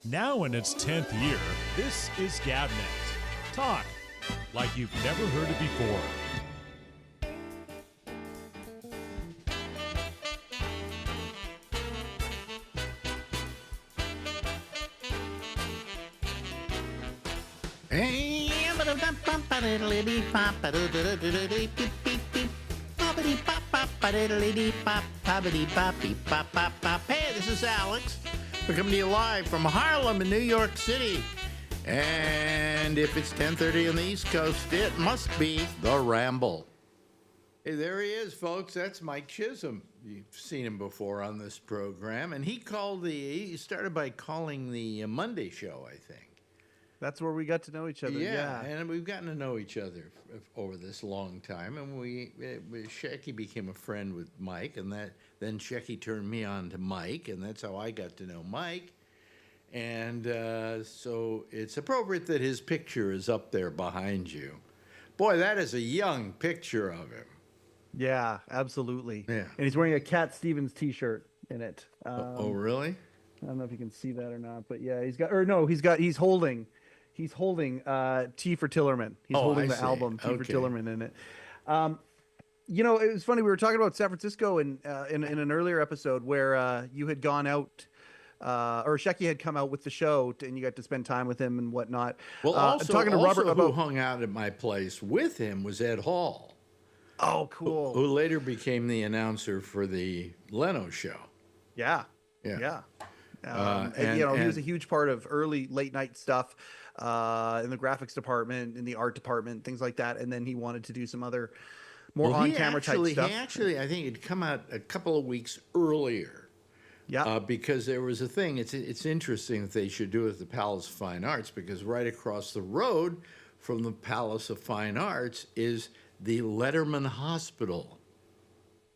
Now in its 10th year, this is Gabnet. Talk like you've never heard it before. Hey, this is Alex. We're coming to you live from Harlem in New York City. And if it's 10:30 on the East Coast, it must be the Ramble. Hey, there he is, folks. That's Mike Chisholm. You've seen him before on this program. And he started by calling the Monday show, I think. That's where we got to know each other. Yeah. And we've gotten to know each other over this long time. And Shecky became a friend with Mike, and then Shecky turned me on to Mike, and that's how I got to know Mike. And so it's appropriate that his picture is up there behind you. Boy, that is a young picture of him. Yeah, absolutely. Yeah. And he's wearing a Cat Stevens t-shirt in it. Oh, really? I don't know if you can see that or not, but yeah, he's holding T for Tillerman. He's holding the album T for Tillerman in it. It was funny. We were talking about San Francisco in an earlier episode where you had gone out, or Shecky had come out with the show, and you got to spend time with him and whatnot. Well, talking to Robert who hung out at my place with him was Ed Hall. Oh, cool. Who later became the announcer for the Leno show. Yeah. He was a huge part of early late night stuff in the graphics department, in the art department, things like that. And then he wanted to do some other more on-camera type stuff. He actually, I think it'd come out a couple of weeks earlier. Yeah. Because there was a thing. It's interesting that they should do it at the Palace of Fine Arts, because right across the road from the Palace of Fine Arts is the Letterman Hospital.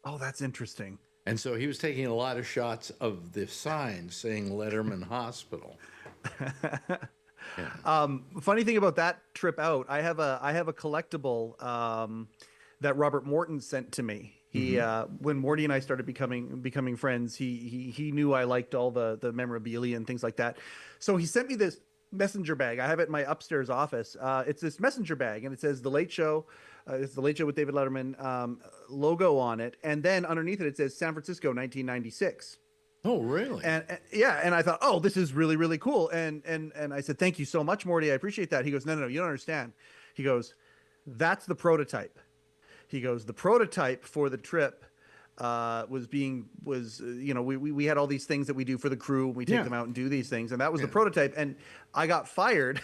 Oh, that's interesting. And so he was taking a lot of shots of the sign saying Letterman Hospital. Yeah. Funny thing about that trip out, I have a collectible that Robert Morton sent to me. He when Morty and I started becoming friends, he knew I liked all the memorabilia and things like that. So he sent me this messenger bag. I have it in my upstairs office. It's this messenger bag, and it says The Late Show. It's The Late Show with David Letterman logo on it, and then underneath it says San Francisco 1996. Oh, really? And I thought, oh, this is really, really cool. And I said, thank you so much, Morty. I appreciate that. He goes, no, you don't understand. He goes, that's the prototype. He goes, the prototype for the trip we had all these things that we do for the crew. We take them out and do these things. And that was the prototype. And I got fired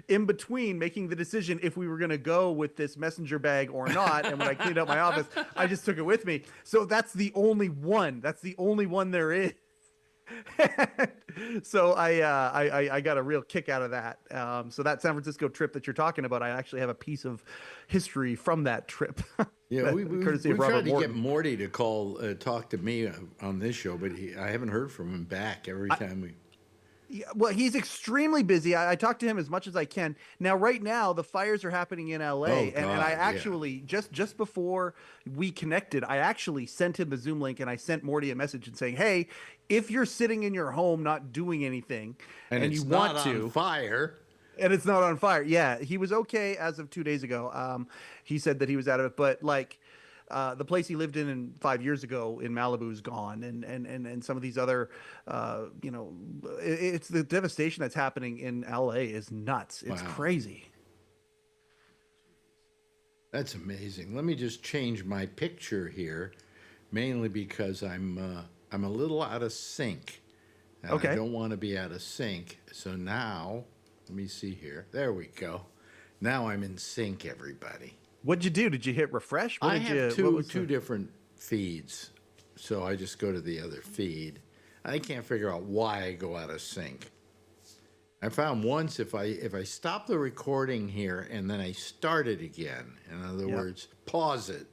in between making the decision if we were going to go with this messenger bag or not. And when I cleaned up my office, I just took it with me. So that's the only one. That's the only one there is. So I got a real kick out of that. So that San Francisco trip that you're talking about, I actually have a piece of history from that trip. Yeah, we tried to get Morty to talk to me on this show, but I haven't heard from him back every time we. Yeah, well, he's extremely busy. I talk to him as much as I can. Now, right now, the fires are happening in LA, and I actually just before we connected, I actually sent him the Zoom link, and I sent Morty a message and saying, "Hey, if you're sitting in your home not doing anything, and you want to, on fire." And it's not on fire. Yeah, he was okay as of 2 days ago. He said that he was out of it, but the place he lived in 5 years ago in Malibu is gone, and some of these other, it's the devastation that's happening in LA is nuts. It's crazy. That's amazing. Let me just change my picture here, mainly because I'm a little out of sync. And I don't want to be out of sync. So now, let me see here. There we go. Now I'm in sync, everybody. What'd you do? Did you hit refresh? I have two different feeds, so I just go to the other feed. I can't figure out why I go out of sync. I found once if I stop the recording here and then I start it again, in other words, pause it,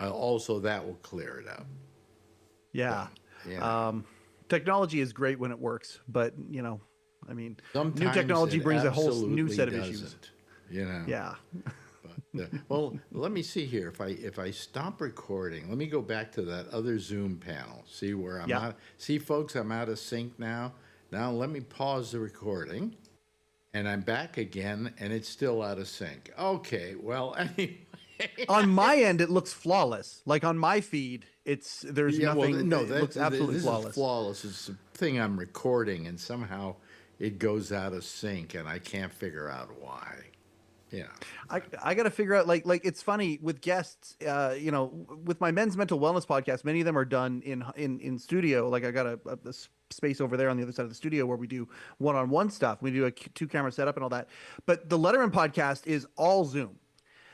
also that will clear it up. Yeah. Technology is great when it works, but sometimes new technology brings a whole new set of doesn't, issues. Yeah. Well, let me see here. If I stop recording, let me go back to that other Zoom panel. See where I'm at. See, folks, I'm out of sync now. Now let me pause the recording. And I'm back again, and it's still out of sync. Okay, well, anyway. On my end, it looks flawless. Like on my feed, there's nothing. Well, no, it looks absolutely this flawless. is flawless. It's the thing I'm recording, and somehow it goes out of sync, and I can't figure out why. Yeah. I got to figure out like it's funny with guests, with my men's mental wellness podcast, many of them are done in studio. Like I got a space over there on the other side of the studio where we do one-on-one stuff. We do a 2-camera setup and all that. But the Letterman podcast is all Zoom.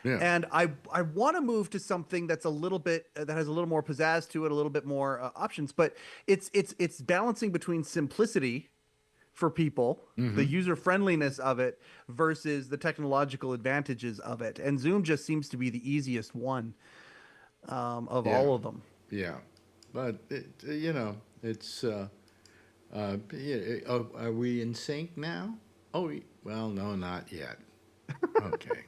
Yeah. And I want to move to something that's a little bit that has a little more pizzazz to it, a little bit more options, but it's balancing between simplicity for people, the user friendliness of it versus the technological advantages of it. And Zoom just seems to be the easiest one of all of them. Yeah. But, it's, are we in sync now? Oh, well, no, not yet. Okay.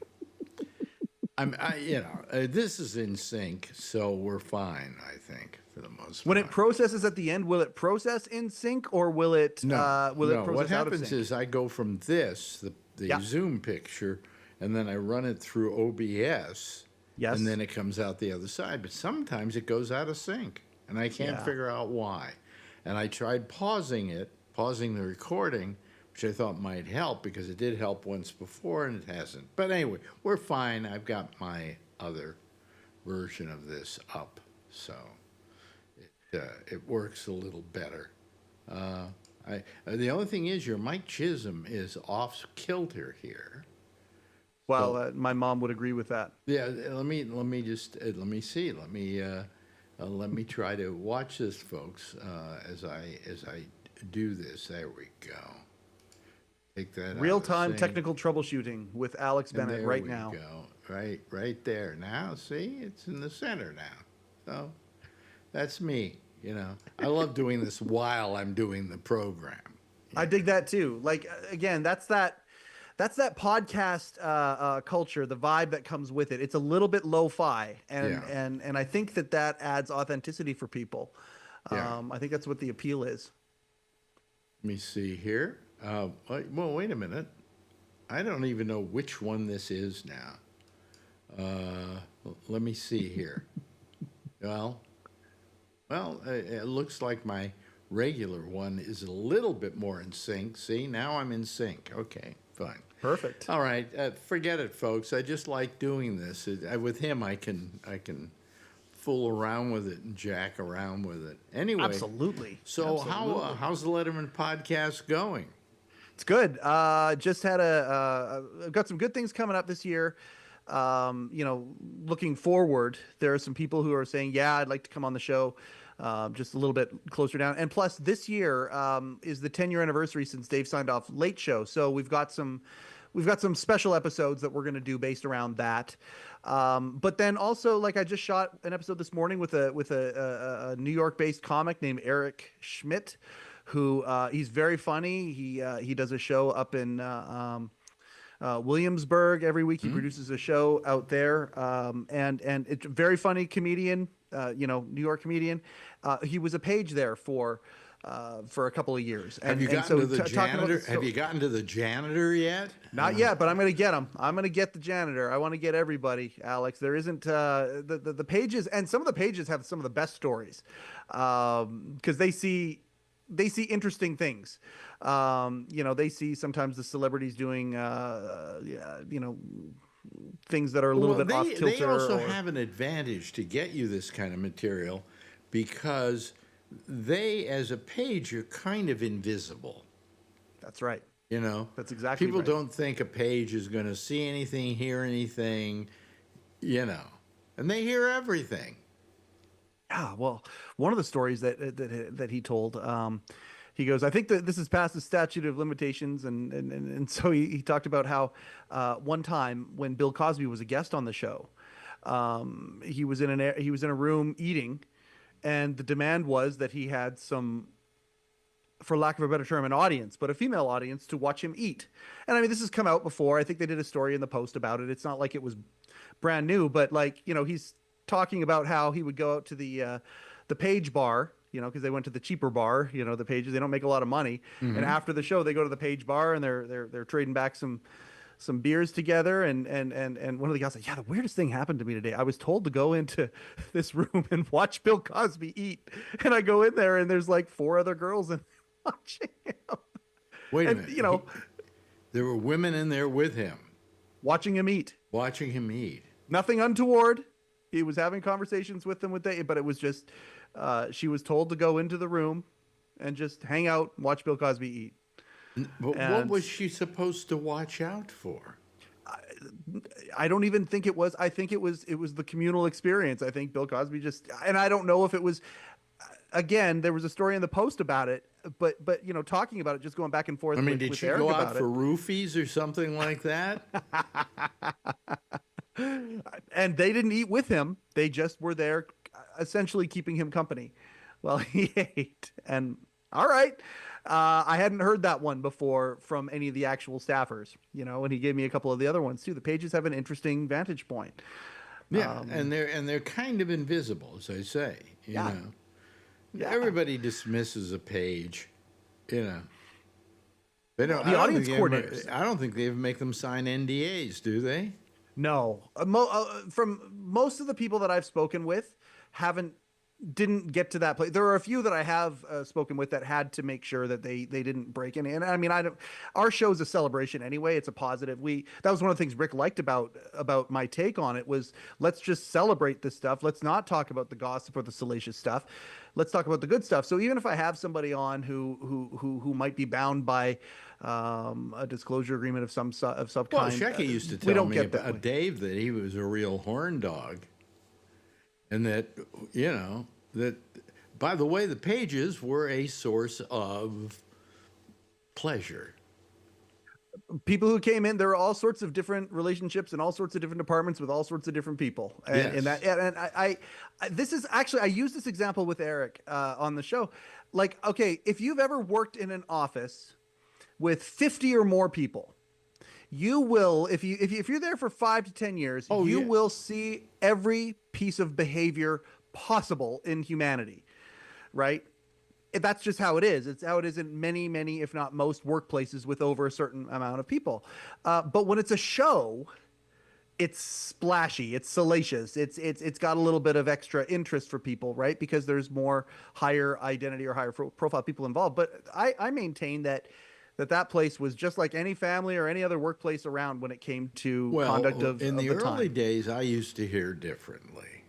This is in sync, so we're fine, I think, for the most part. When it processes at the end, will it process in sync or will it No. process What out of happens sync? is I go from this, the Zoom picture, and then I run it through OBS, Yes. and then it comes out the other side. But sometimes it goes out of sync, and I can't figure out why. And I tried pausing the recording, which I thought might help because it did help once before and it hasn't. But anyway, we're fine. I've got my other version of this up, so it works a little better. The only thing is your Mike Chisholm is off kilter here. Well, my mom would agree with that. Yeah, let me see. Let me try to watch this, folks, as I do this. There we go. Take that out Real-time of sync. technical troubleshooting with Alex And Bennett there right we now. go. Right there. Now, see, it's in the center now. So that's me. I love doing this while I'm doing the program. I dig that too. Like again, that's that podcast culture, the vibe that comes with it. It's a little bit lo-fi, and I think that adds authenticity for people. Yeah. I think that's what the appeal is. Let me see here. Well, wait a minute. I don't even know which one this is now. Let me see here. Well, it looks like my regular one is a little bit more in sync. See, now I'm in sync. Okay, fine. Perfect. All right, forget it, folks. I just like doing this. With him, I can fool around with it and jack around with it. Anyway, Absolutely. So Absolutely. how's the Letterman podcast going? It's good. Just had got some good things coming up this year. Looking forward, there are some people who are saying, yeah, I'd like to come on the show just a little bit closer down. And plus this year is the 10-year anniversary since Dave signed off Late Show. So we've got some special episodes that we're going to do based around that. But then also, like, I just shot an episode this morning with a New York based comic named Eric Schmidt, who he's very funny. He does a show up in Williamsburg every week. He produces a show out there, and it's a very funny comedian. New York comedian. He was a page there for a couple of years. Have you gotten to the janitor? Have you gotten to the janitor yet? Not yet, but I'm going to get him. I'm going to get the janitor. I want to get everybody, Alex. There isn't the pages, and some of the pages have some of the best stories because they see interesting things. They see sometimes the celebrities doing, things that are a little bit off kilter. They also have an advantage to get you this kind of material because they, as a page, are kind of invisible. That's right. That's exactly People right. don't think a page is going to see anything, hear anything, and they hear everything. Yeah, well, one of the stories that he told, he goes, I think that this is past the statute of limitations, and so he talked about how one time when Bill Cosby was a guest on the show, he was in a room eating, and the demand was that he had some, for lack of a better term, an audience, but a female audience to watch him eat. And I mean, this has come out before. I think they did a story in the Post about it. It's not like it was brand new, but he's talking about how he would go out to the Page bar because they went to the cheaper bar, the Pages. They don't make a lot of money. And after the show, they go to the Page bar and they're trading back some beers together. And one of the guys said, "Yeah, the weirdest thing happened to me today. I was told to go into this room and watch Bill Cosby eat. And I go in there and there's like 4 other girls and watching him. Wait a And, minute. There were women in there with him, watching him eat. watching him eat. Nothing untoward. He was having conversations with them but it was just she was told to go into the room and just hang out and watch Bill Cosby eat. But what And- was she supposed to watch out for? I don't even think it was. I think it was the communal experience. I think Bill Cosby and I don't know if it was. Again, there was a story in the Post about it, but talking about it, just going back and forth. I mean, with, did with she Eric go out about for roofies or something like that? And they didn't eat with him. They just were there, essentially keeping him company while he ate. And all right, I hadn't heard that one before from any of the actual staffers. And he gave me a couple of the other ones too. The Pages have an interesting vantage point. Yeah, and they're kind of invisible, as I say. You Yeah. know, Yeah. everybody dismisses a Page. They don't. The audience coordinators. I don't think they even make them sign NDAs, do they? No, from most of the people that I've spoken with, didn't get to that place. There are a few that I have spoken with that had to make sure that they didn't break any. And I mean, our show is a celebration anyway. It's a positive. That was one of the things Rick liked about my take on it was let's just celebrate this stuff. Let's not talk about the gossip or the salacious stuff. Let's talk about the good stuff. So even if I have somebody on who might be bound by a disclosure agreement of some kind, Well, Shecky used to we tell don't me get that about way. Dave that he was a real horn dog, and that that. By the way, the Pages were a source of pleasure. People who came in, there were all sorts of different relationships and all sorts of different departments with all sorts of different people. And Yes. I this is actually, I use this example with Eric on the show. Like, okay, if you've ever worked in an office with 50 or more people, you will, if you're there for 5 to 10 years, Oh, you yeah. will see every piece of behavior possible in humanity, right? That's just how it is. It's how it is in many, many, if not most workplaces with over a certain amount of people. But when it's a show, it's splashy, it's salacious, it's got a little bit of extra interest for people, right? Because there's more higher identity or higher profile people involved. But I maintain that place was just like any family or any other workplace around when it came to conduct of in of the the early time. days, I used to hear differently.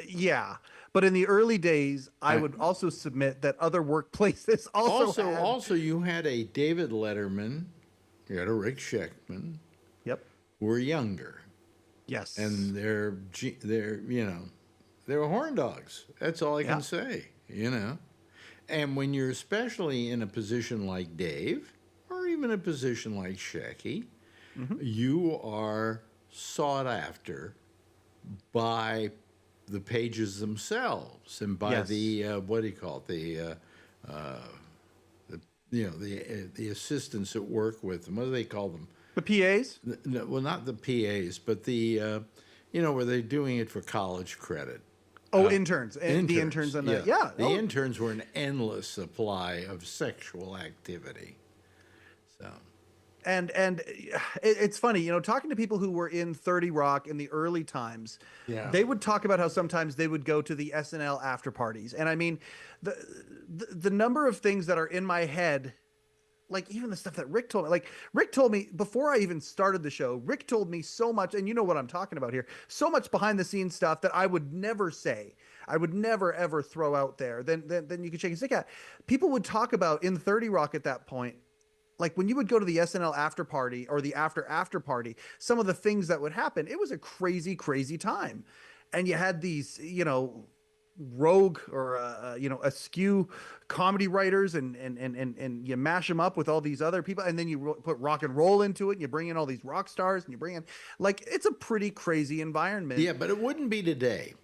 Yeah. But in the early days, I would also submit that other workplaces also had. Also, you had a David Letterman, you had a Rick Scheckman, Yep. who were younger, Yes. and they're they were horn dogs. That's all I Yeah. can say. And when you're especially in a position like Dave, or even a position like Shecky, you are sought after by the Pages themselves and by Yes. the what do you call it, the assistants that work with them. What do they call them? the PAs. No, well, not the PAs, but the where they're doing it for college credit. Oh, interns. And the interns and the The oh, interns were an endless supply of sexual activity. So and it's funny, talking to people who were in 30 Rock in the early times. Yeah. They would talk about how sometimes they would go to the SNL after parties. And I mean, the number of things that are in my head, like even the stuff that Rick told me, Rick told me before I even started the show, Rick told me so much, and you know what I'm talking about here, so much behind the scenes stuff that I would never say. I would never, ever throw out there. Then you could shake a stick at. People would talk about in 30 Rock at that point, like when you would go to the SNL after party or the after party, some of the things that would happen, it was a crazy, crazy time. And you had these, rogue or askew comedy writers and you mash them up with all these other people, and then you put rock and roll into it, and you bring in all these rock stars, and you bring in, like, it's a pretty crazy environment. yeah, but it wouldn't be today.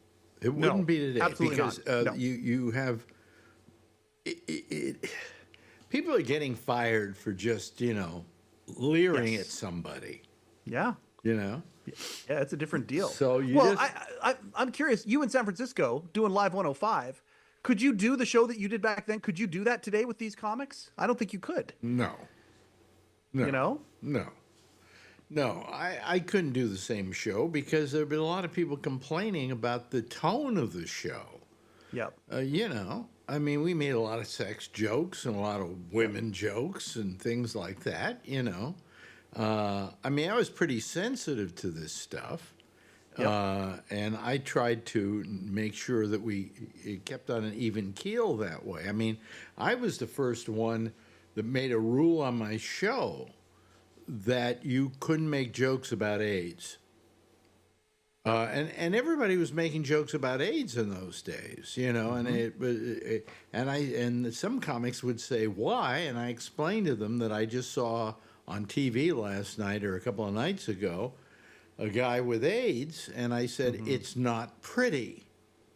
It wouldn't be today absolutely because not. No. you have people are getting fired for just leering Yes. at somebody. Yeah. You Yeah, it's a different deal. So you well, just- I'm curious. You in San Francisco doing Live 105, Could you do the show that you did back then? Could you do that today with these comics? I don't think you could. No. You know? No. No, I couldn't do the same show because there have been a lot of people complaining about the tone of the show. Yep. You know, I mean, we made a lot of sex jokes and a lot of women jokes and things like that, you know. I mean, I was pretty sensitive to this stuff. Yep. And I tried to make sure that it kept on an even keel that way. I mean, I was the first one that made a rule on my show that you couldn't make jokes about AIDS. And everybody was making jokes about AIDS in those days, you know, and some comics would say why, and I explained to them that I just saw on TV last night or a couple of nights ago a guy with AIDS, and I said it's not pretty.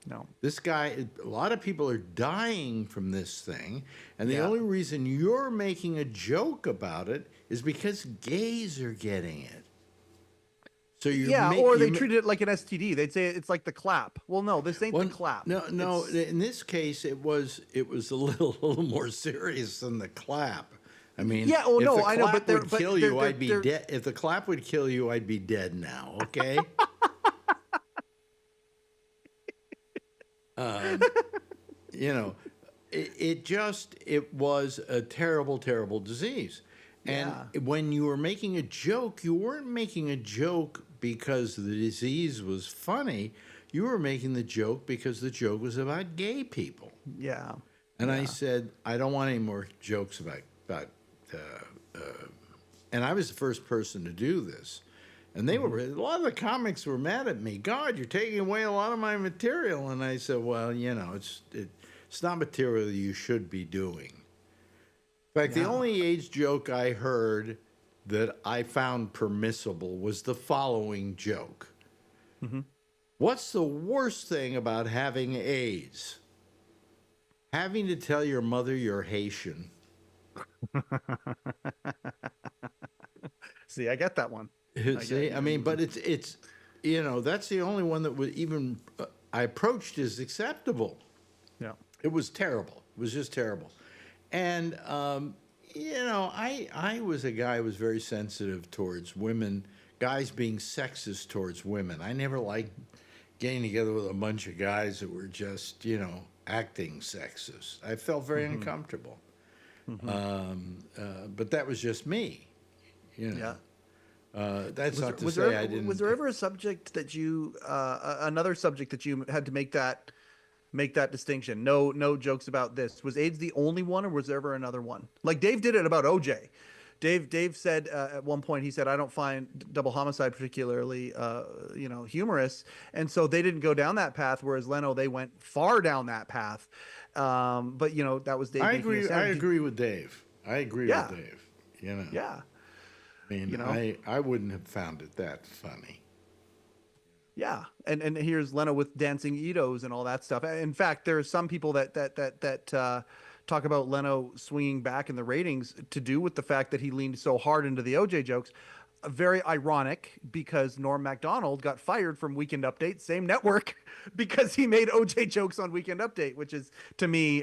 No. This guy, a lot of people are dying from this thing, and the Yeah. only reason you're making a joke about it is because gays are getting it. So they treated it like an STD. They'd say it's like the clap. Well, no, this ain't the clap. No. In this case, it was a little more serious than the clap. I mean, Yeah, oh, if no, the I know, clap but would kill you, I'd be dead. If the clap would kill you, I'd be dead now. Okay. You know, it was a terrible, terrible disease. And when you were making a joke, you weren't making a joke because the disease was funny. You were making the joke because the joke was about gay people. Yeah. And I said, I don't want any more jokes about and I was the first person to do this. And they were, a lot of the comics were mad at me. God, you're taking away a lot of my material. And I said, well, you know, it's not material you should be doing. In fact, the only AIDS joke I heard that I found permissible was the following joke. What's the worst thing about having AIDS? Having to tell your mother you're Haitian. See, I get that one. See, I mean, but it's you know, that's the only one that would even I approached as acceptable. Yeah. It was terrible. It was just terrible. And you know, I was a guy who was very sensitive towards women, guys being sexist towards women. I never liked getting together with a bunch of guys that were just, you know, acting sexist. I felt very uncomfortable. But that was just me. You know. That's not to say I didn't. Was there ever a subject that you, another subject that you had to make that distinction? No jokes about this. Was AIDS the only one, or was there ever another one? Like Dave did it about OJ. Dave said at one point, he said, I don't find double homicide particularly, humorous. And so they didn't go down that path. Whereas Leno, they went far down that path. But you know, that was Dave. I agree with Dave. I agree with Dave. You know. Yeah. I mean, You know? I wouldn't have found it that funny. Yeah, and here's Leno with dancing Itos and all that stuff. In fact, there are some people that talk about Leno swinging back in the ratings to do with the fact that he leaned so hard into the OJ jokes. Very ironic because Norm Macdonald got fired from Weekend Update, same network, because he made OJ jokes on Weekend Update, which is to me,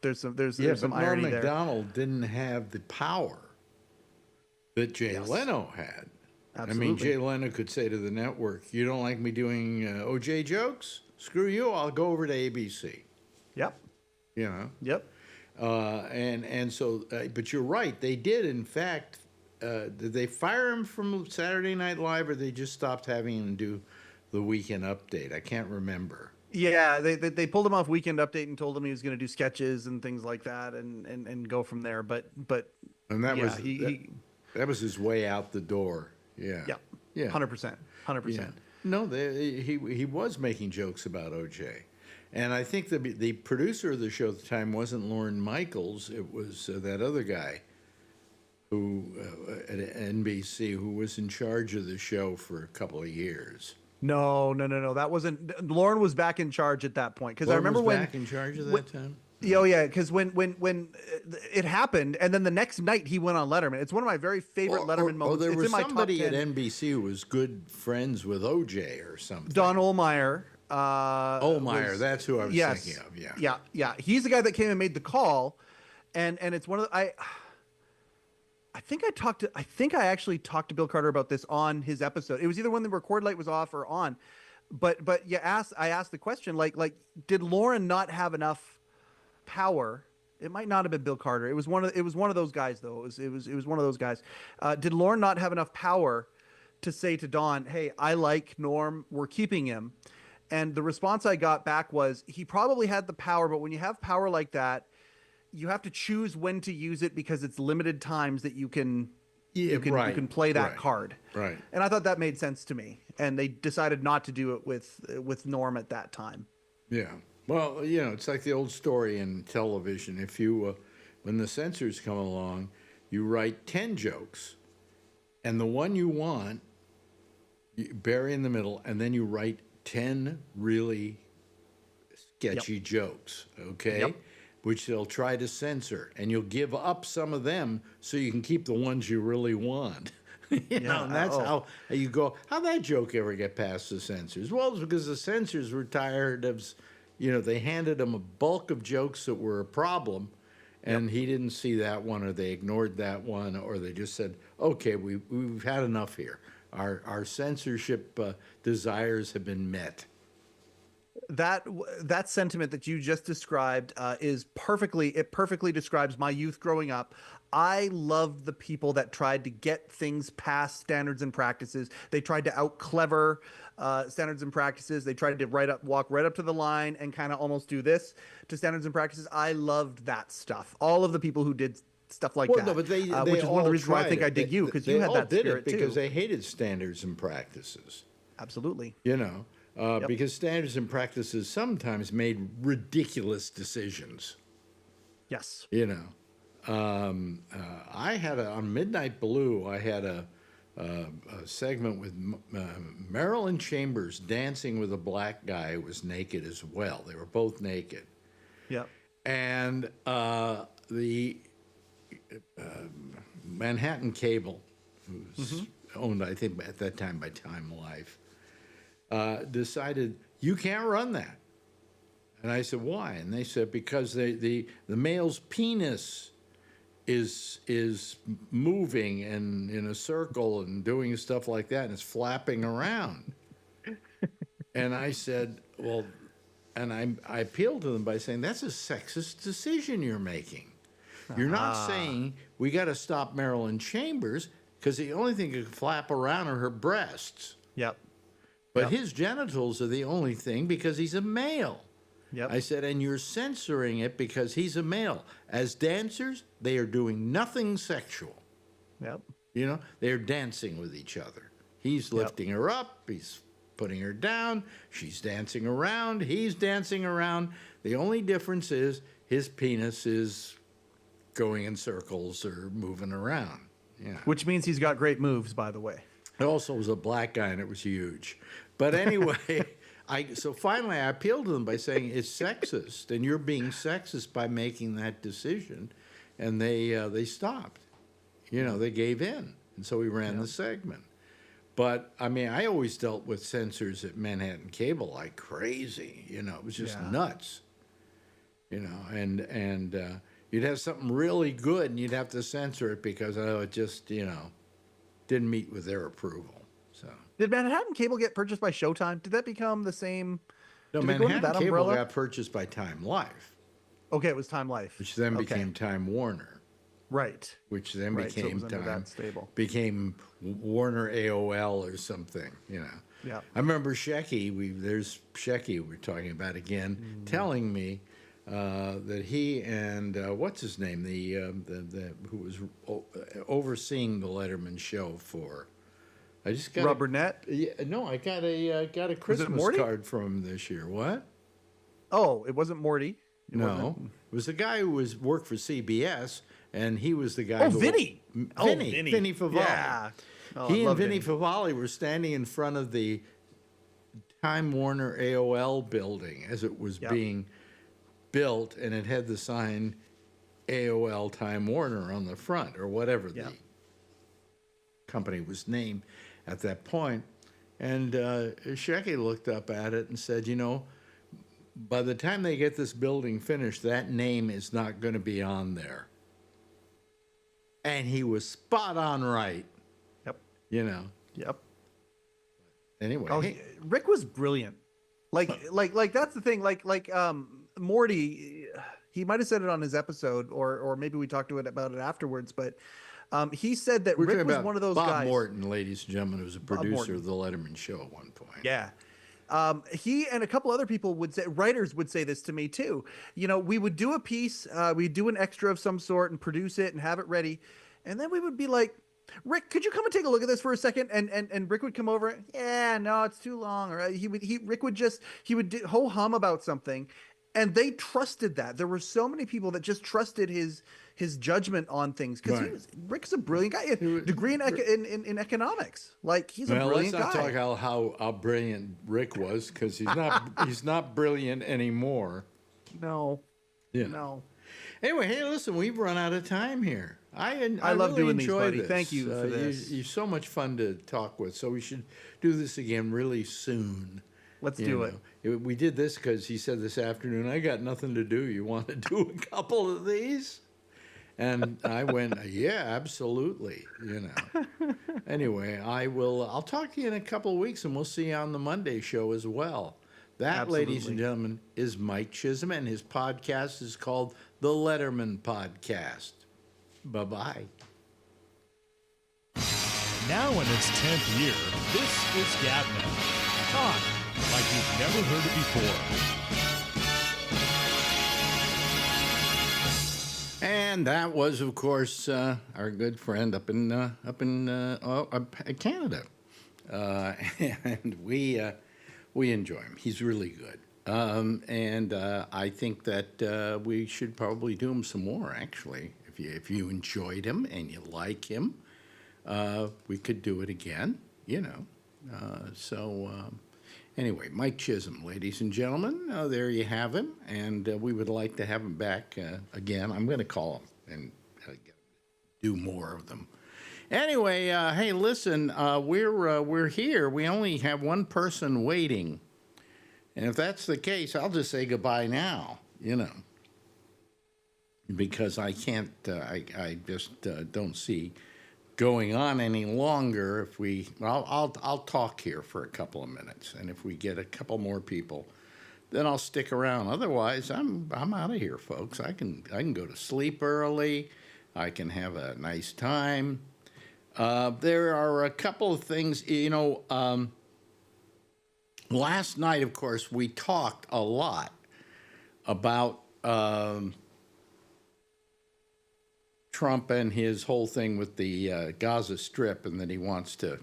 there's some irony Norm there. Macdonald didn't have the power that Jay Leno had. Absolutely. I mean, Jay Leno could say to the network, you don't like me doing OJ jokes? Screw you, I'll go over to ABC. Yep. You know? Yep. And so, but you're right, they did, in fact, did they fire him from Saturday Night Live, or they just stopped having him do the Weekend Update? I can't remember. Yeah, they pulled him off Weekend Update and told him he was going to do sketches and things like that and go from there. But And that was he that was his way out the door. Yeah. Yeah. 100%. 100%. No, he was making jokes about OJ. And I think the producer of the show at the time wasn't Lorne Michaels. It was that other guy who at NBC who was in charge of the show for a couple of years. No. That wasn't. Lauren was back in charge at that point because I remember when back in charge of that time. Oh yeah, because when it happened, and then the next night he went on Letterman. It's one of my very favorite Letterman moments. There it's was in my somebody top 10. at NBC who was good friends with OJ or something. Don Ohlmeyer Olmeyer, that's who I was yes, thinking of. Yeah. yeah. He's the guy that came and made the call, and it's one of the, I think I actually talked to Bill Carter about this on his episode. It was either when the record light was off or on, but I asked the question, like did Lauren not have enough power? It might not have been Bill Carter. It was one of those guys though. It was one of those guys. Did Lauren not have enough power to say to Don, "Hey, I like Norm. We're keeping him." And the response I got back was he probably had the power, but when you have power like that, you have to choose when to use it because it's limited times that you can you can play that card. Right. And I thought that made sense to me. And they decided not to do it with Norm at that time. Yeah. Well, it's like the old story in television. If you, when the censors come along, you write 10 jokes, and the one you want, you bury in the middle, and then you write 10 really sketchy jokes, okay? Yep. Which they'll try to censor, and you'll give up some of them so you can keep the ones you really want. And that's how you go. How'd that joke ever get past the censors? Well, it's because the censors were tired of, they handed him a bulk of jokes that were a problem, and he didn't see that one, or they ignored that one, or they just said, okay, we've had enough here. Our censorship desires have been met. That sentiment that you just described perfectly describes my youth growing up. I loved the people that tried to get things past standards and practices. They tried to out clever standards and practices. They tried to walk right up to the line and kind of almost do this to standards and practices. I loved that stuff. All of the people who did stuff like that. No, but they which is one of the reasons why I think I dig you, because you had that spirit too. Because they hated standards and practices. Absolutely. Because standards and practices sometimes made ridiculous decisions. Yes. I had on Midnight Blue, I had a segment with Marilyn Chambers dancing with a black guy who was naked as well. They were both naked. Yep. And the Manhattan Cable, who's owned, I think, at that time by Time Life, decided, you can't run that. And I said, why? And they said, because the male's penis is moving and in a circle and doing stuff like that, and it's flapping around. And I said, well, and I appealed to them by saying, that's a sexist decision you're making. You're not saying we got to stop Marilyn Chambers because the only thing that can flap around are her breasts. Yep. But his genitals are the only thing because he's a male. Yep. I said, and you're censoring it because he's a male. As dancers, they are doing nothing sexual. Yep. They're dancing with each other. He's lifting her up. He's putting her down. She's dancing around. He's dancing around. The only difference is his penis is going in circles or moving around. Yeah. Which means he's got great moves, by the way. It also was a black guy, and it was huge. But anyway, so finally I appealed to them by saying it's sexist, and you're being sexist by making that decision. And they stopped. They gave in. And so we ran the segment. But, I always dealt with censors at Manhattan Cable like crazy. It was just nuts. And you'd have something really good, and you'd have to censor it because, it just, didn't meet with their approval. So did Manhattan Cable get purchased by Showtime? Did that become the same? No, Manhattan Cable got purchased by Time Life. Okay, it was Time Life, which then became Time Warner. Right. Which then became that stable. Became Warner AOL or something. Yeah. I remember there's Shecky we're talking about again, telling me that he and what's his name, the who was overseeing the Letterman show for. I just got Burnett. No, I got a Christmas card from him this year. What? Oh, it wasn't Morty. It was the guy who worked for CBS, and he was the guy. Vinny. Vinny Favale. Yeah. He and Vinny Favale were standing in front of the Time Warner AOL building as it was being built, and it had the sign AOL Time Warner on the front, or whatever the company was named at that point. And Shecky looked up at it and said, you know, by the time they get this building finished, that name is not going to be on there. And he was spot on right, Yep. you know. Yep. Anyway, Oh, Rick was brilliant. Like that's the thing. Morty, he might have said it on his episode, or maybe we talked about it afterwards. But he said that we're Rick talking was about one of those Bob guys. Morton, ladies and gentlemen, who was a producer Morton. of the Letterman show at one point. Yeah. He and a couple other people writers would say this to me too. You know, we would do a piece, we'd do an extra of some sort and produce it and have it ready. And then we would be like, Rick, could you come and take a look at this for a second? And Rick would come over. Yeah, no, it's too long. Or Rick would ho hum about something. And they trusted that. There were so many people that just trusted his judgment on things, because Rick's a brilliant guy. Degree in economics. Like, he's a brilliant guy. Let's not talk how brilliant Rick was, because he's not brilliant anymore. No. Yeah. No. Anyway, hey, listen, we've run out of time here. I love really doing these, enjoy buddy. this. Thank you for this. You're so much fun to talk with, so we should do this again really soon. Let's do it. We did this because he said this afternoon, I got nothing to do. You want to do a couple of these? And I went, yeah, absolutely. You know. Anyway, I'll talk to you in a couple of weeks, and we'll see you on the Monday show as well. That, Absolutely. ladies and gentlemen, is Mike Chisholm, and his podcast is called The Letterman Podcast. Bye-bye. Now in its 10th year, this is GabNet. Talk like you've never heard it before. And that was, of course, our good friend up in Canada, and we enjoy him. He's really good, and I think that we should probably do him some more. Actually, if you enjoyed him and you like him, we could do it again. You know, Anyway, Mike Chisholm, ladies and gentlemen, there you have him, and we would like to have him back again. I'm going to call him and do more of them. Anyway, hey, listen, we're here. We only have one person waiting, and if that's the case, I'll just say goodbye now. You know, because I can't. I just don't see going on any longer. I'll talk here for a couple of minutes, and if we get a couple more people, then I'll stick around. Otherwise, I'm out of here, folks. I can go to sleep early. I can have a nice time. There are a couple of things, you know. Last night, of course, we talked a lot about Trump and his whole thing with the Gaza Strip, and that he wants to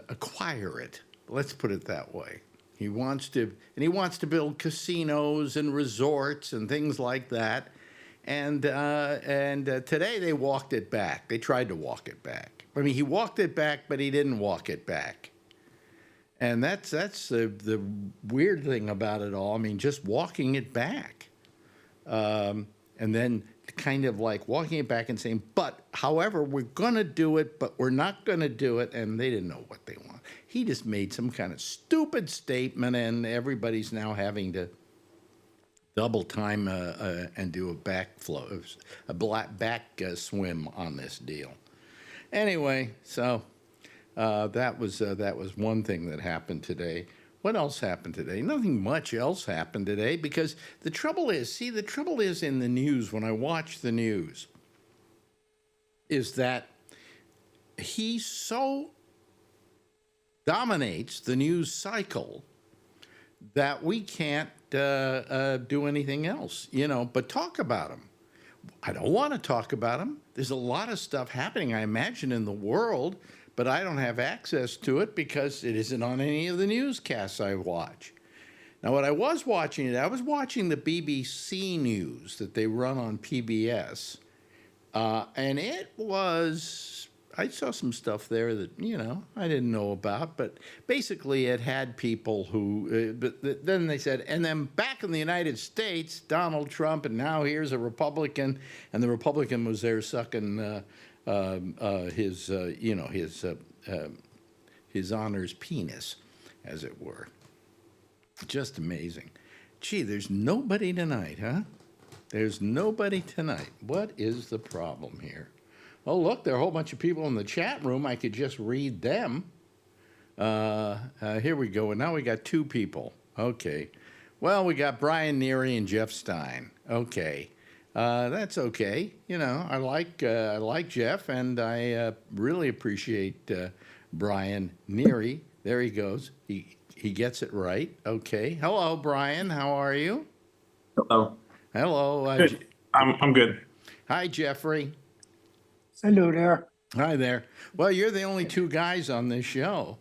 acquire it. Let's put it that way. He wants to build casinos and resorts and things like that. And today they walked it back. They tried to walk it back. I mean, he walked it back, but he didn't walk it back. And that's the weird thing about it all. I mean, just walking it back. And then kind of like walking it back and saying, but, however, we're going to do it, but we're not going to do it. And they didn't know what they want. He just made some kind of stupid statement, and everybody's now having to double time and do a back swim on this deal. Anyway, so that was one thing that happened today. What else happened today? Nothing much else happened today, because the trouble is in the news, when I watch the news, is that he so dominates the news cycle that we can't do anything else, you know, but talk about him. I don't want to talk about him. There's a lot of stuff happening, I imagine, in the world, but I don't have access to it because it isn't on any of the newscasts I watch. Now, what I was watching the BBC News that they run on PBS, and it was, I saw some stuff there that, you know, I didn't know about, but basically it had people who, but then they said, and then back in the United States, Donald Trump, and now here's a Republican, and the Republican was there sucking his his honor's penis, as it were. Just amazing. Gee, there's nobody tonight, huh? There's nobody tonight. What is the problem here? Oh, look, there are a whole bunch of people in the chat room. I could just read them. Here we go. And now we got 2 people. Okay. Well, we got Brian Neary and Jeff Stein. Okay. That's okay. You know, I like Jeff, and I really appreciate Brian Neary. There he goes. He gets it right. Okay. Hello, Brian. How are you? Hello. Hello. Good. I'm good. Hi, Jeffrey. Hello there. Hi there. Well, you're the only 2 guys on this show.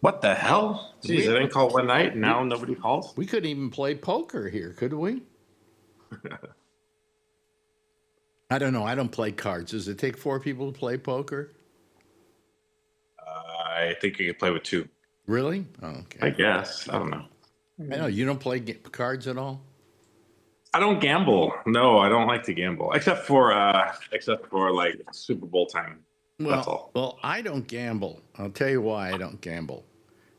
What the hell? Jeez, I didn't call one night, and now nobody calls. We couldn't even play poker here, could we? I don't know. I don't play cards. Does it take 4 people to play poker? I think you could play with 2. Really? Oh, okay. I guess. I don't know. I know. You don't play cards at all? I don't gamble. No, I don't like to gamble, except for like Super Bowl time. That's all. Well, I don't gamble. I'll tell you why I don't gamble.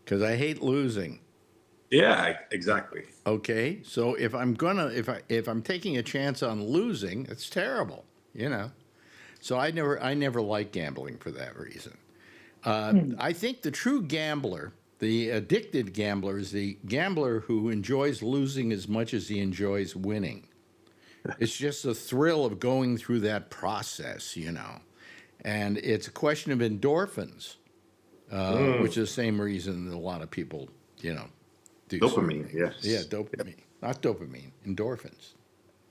Because I hate losing. Yeah, exactly. Okay, so if I'm taking a chance on losing, it's terrible, you know. So I never liked gambling for that reason. I think the true gambler, the addicted gambler, is the gambler who enjoys losing as much as he enjoys winning. It's just the thrill of going through that process, you know. And it's a question of endorphins, which is the same reason that a lot of people, you know, do Dopamine, yes. Yeah, dopamine. Not dopamine, endorphins.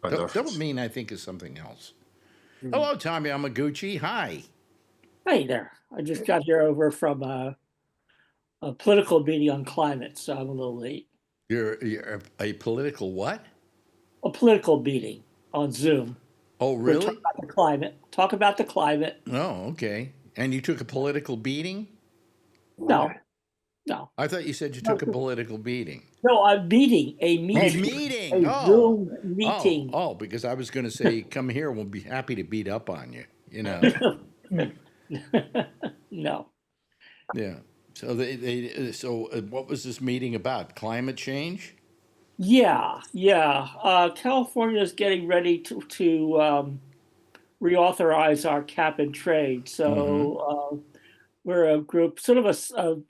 Endorphins. Dopamine, I think, is something else. Hello, Tommy Yamaguchi. Hi. Hey there. I just got here over from a political meeting on climate, so I'm a little late. You're a political what? A political meeting on Zoom. Oh, really? Talk about the climate. Talk about the climate. Oh, okay. And you took a political beating? No. I thought you said you took a political beating. No, a meeting. A Oh, meeting. meeting. A Zoom meeting. Oh, because I was going to say, come here, we'll be happy to beat up on you. You know. No. Yeah. So what was this meeting about? Climate change? Yeah. California is getting ready to reauthorize our cap and trade. So we're a group, sort of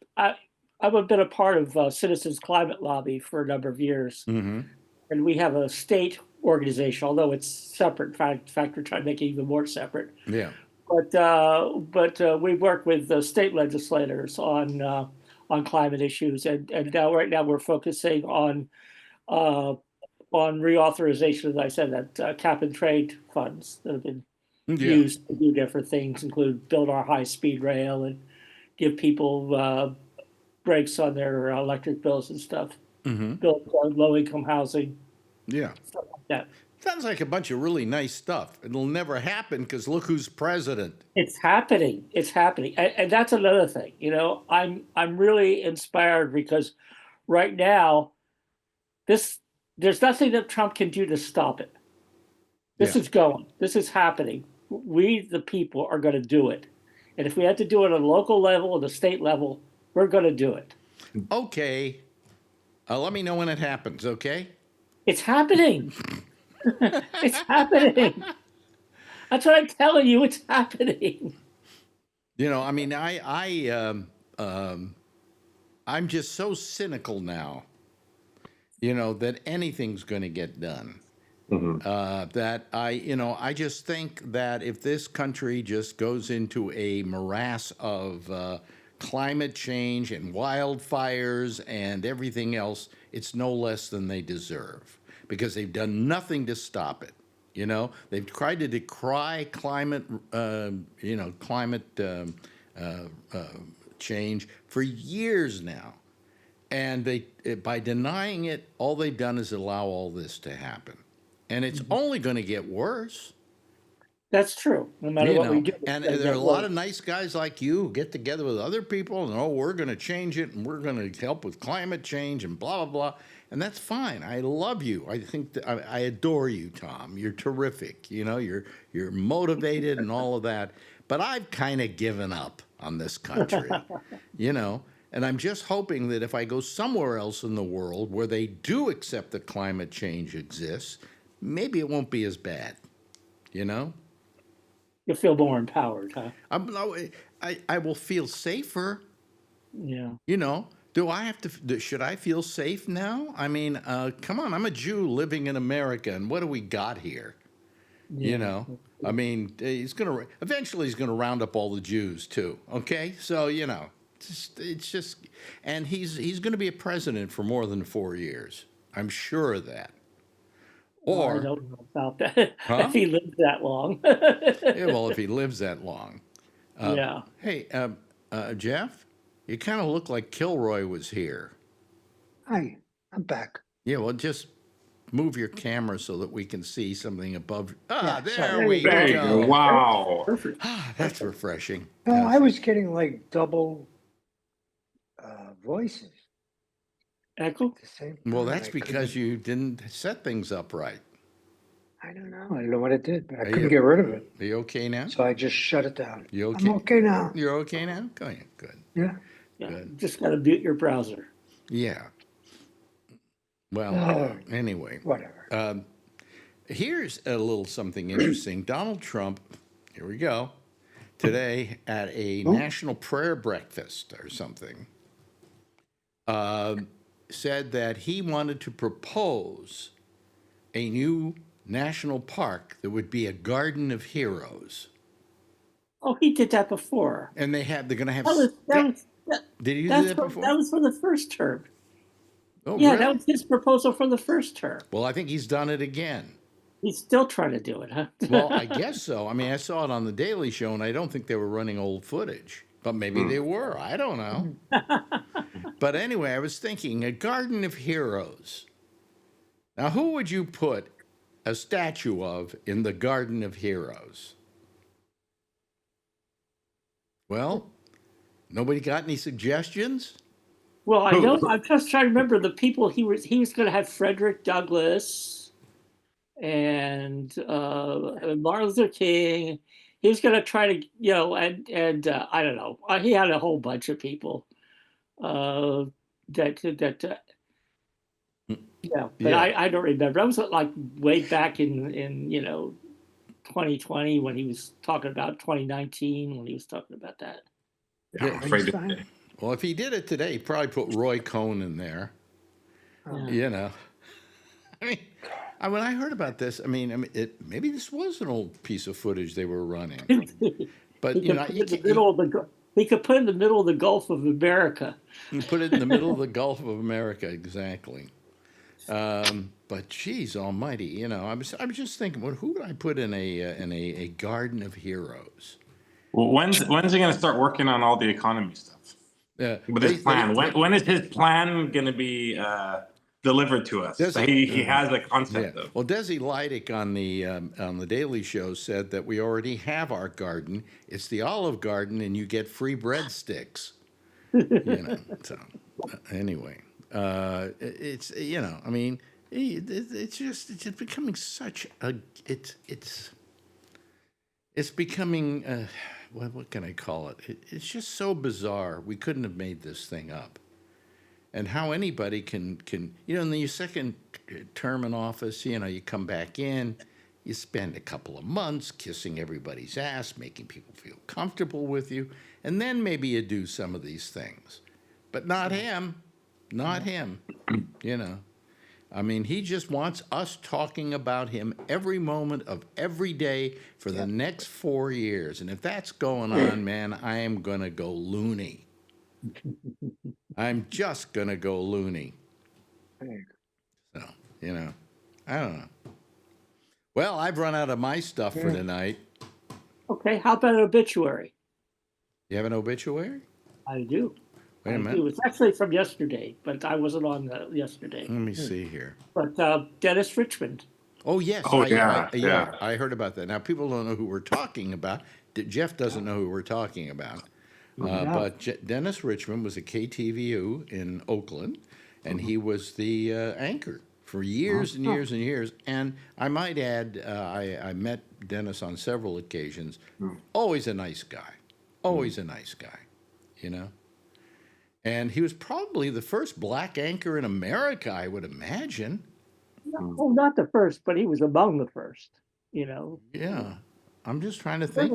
I've been a part of Citizens Climate Lobby for a number of years, and we have a state organization, although it's separate. In fact, we're trying to make it even more separate. Yeah. But we work with state legislators on climate issues, and right now we're focusing on reauthorization, as I said, that cap and trade funds that have been used to do different things, include build our high-speed rail and give people breaks on their electric bills and stuff, build low-income housing, stuff like that. Sounds like a bunch of really nice stuff. It'll never happen because look who's president. It's happening. And that's another thing. You know, I'm really inspired because right now, there's nothing that Trump can do to stop it. This is going. This is happening. We, the people, are going to do it. And if we have to do it at a local level, at a state level, we're going to do it. Okay. Let me know when it happens, okay? It's happening. It's happening. That's what I'm telling you. It's happening. You know, I mean, I'm just so cynical now, you know, that anything's going to get done. That I just think that if this country just goes into a morass of climate change and wildfires and everything else, it's no less than they deserve because they've done nothing to stop it. You know, they've tried to decry climate change for years now. And by denying it, all they've done is allow all this to happen. And it's only going to get worse. That's true. No matter what we do. And there are a lot of nice guys like you who get together with other people and, we're going to change it and we're going to help with climate change and blah, blah, blah. and that's fine. I love you. I think that I adore you, Tom. You're terrific. You know, you're motivated and all of that. But I've kind of given up on this country, you know. And I'm just hoping that if I go somewhere else in the world where they do accept that climate change exists, maybe it won't be as bad, you know? You feel more empowered, huh? No, I will feel safer, Yeah. you know? Do I have to, should I feel safe now? I mean, come on, I'm a Jew living in America, and what do we got here? You know? I mean, eventually he's gonna round up all the Jews too, okay? So, you know. It's just, and he's going to be a president for more than 4 years. I'm sure of that. Well, I Or, don't know about that. huh? If he lives that long. Yeah, well, if he lives that long. Yeah. Hey, Jeff, you kind of look like Kilroy was here. Hi, I'm back. Yeah, well, just move your camera so that we can see something above. Ah, Yeah, there sorry. we There you go. go. Wow. Perfect. Ah, that's refreshing. No, I was getting like double voices. Echo? At the same Well, time. that's I because couldn't- you didn't set things up right. I don't know. I don't know what it did, but I Are couldn't you- get rid of it. Are you okay now? So I just shut it down. You I'm okay? okay now. You're okay now? Go ahead. Good. Yeah. Yeah. Good. Just got to mute your browser. Yeah. Well, Oh, anyway, whatever. here's a little something interesting. Donald Trump, here we go, today at a national prayer breakfast or something, said that he wanted to propose a new national park that would be a garden of heroes. Oh, he did that before. And they're going to have. Did you do That's that what, before? that was for the first term. Oh, Yeah, really? that was his proposal for the first term. Well, I think he's done it again. He's still trying to do it, huh? Well, I guess so. I mean, I saw it on the Daily Show, and I don't think they were running old footage, but maybe they were. I don't know. But anyway, I was thinking a garden of heroes. Now, who would you put a statue of in the garden of heroes? Well, nobody got any suggestions? Well, I know. I'm just trying to remember the people he was going to have Frederick Douglass and Martin Luther King. He was going to try to, and I don't know. He had a whole bunch of people that. Yeah, but Yeah. I don't remember. That was like way back in 2020 when he was talking about 2019 when he was talking about that. Yeah, I'm afraid to Einstein? say. Well, if he did it today, he'd probably put Roy Cohn in there. Oh. You know, I mean, when I heard about this, maybe this was an old piece of footage they were running, but He you could know, put you it in the can't, middle of the. He could put it in the middle of the Gulf of America. you put it in the middle of the Gulf of America, exactly. But geez, Almighty, you know, I was just thinking, well, who would I put in a garden of heroes? Well, when's he going to start working on all the economy stuff? With his plan. When is his plan going to be delivered to us? He has a concept of. Well, Desi Leidick on the Daily Show said that we already have our garden. It's the Olive Garden, and you get free breadsticks. You know. So anyway, it's it's becoming such a it's becoming. What can I call it? It's just so bizarre. We couldn't have made this thing up. And how anybody can in your second term in office, you come back in, you spend a couple of months kissing everybody's ass, making people feel comfortable with you, and then maybe you do some of these things. But not him. Not him. He just wants us talking about him every moment of every day for the next 4 years. And if that's going on, man, I am going to go loony. I'm just going to go loony. So, I don't know. Well, I've run out of my stuff for tonight. Okay, how about an obituary? You have an obituary? I do. Wait a I minute. do. It's actually from yesterday, but I wasn't on yesterday. Let me see here. But Dennis Richmond. Oh, yes. Oh, Yeah, I heard about that. Now, people don't know who we're talking about. Jeff doesn't know who we're talking about. But Dennis Richmond was a KTVU in Oakland, and he was the anchor for years and years and years. And I might add, I met Dennis on several occasions. Always a nice guy. Always a nice guy, you know. And he was probably the first black anchor in America, I would imagine. Well, not the first, but he was among the first, you know. Yeah. I'm just trying to think.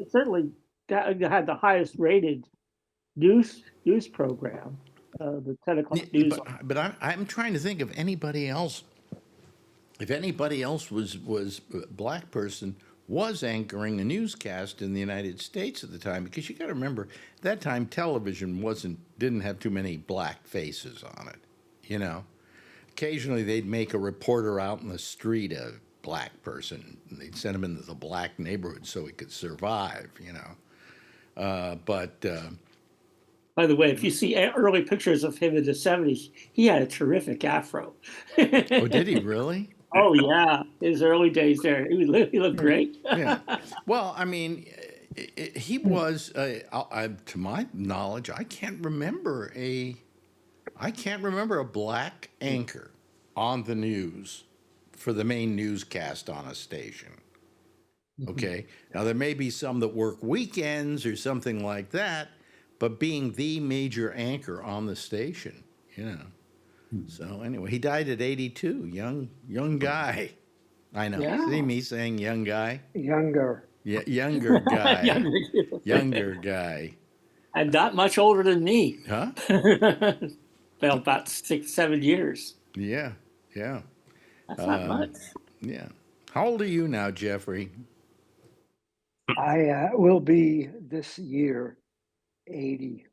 Certainly had the highest rated news program, the 10 o'clock news. But I'm trying to think of anybody else. If anybody else was a black person was anchoring a newscast in the United States at the time, because you got to remember at that time television didn't have too many black faces on it, you know. Occasionally they'd make a reporter out in the street a black person, and they'd send him into the black neighborhood so he could survive, you know. By the way, if you see early pictures of him in the 70s, he had a terrific afro. Oh, did he really? Oh, yeah. His early days there. He looked great. Yeah. Well, I mean, he was, to my knowledge, I can't remember a black anchor on the news for the main newscast on a station. Okay. Now, there may be some that work weekends or something like that, but being the major anchor on the station, you know. So anyway, he died at 82, young guy. I know. Yeah. See me saying young guy? Younger. Yeah, younger guy. Younger guy. And not much older than me. Huh? Well, about 6-7 years. Yeah, yeah. That's not much. Yeah. How old are you now, Jeffrey? I will be this year 80.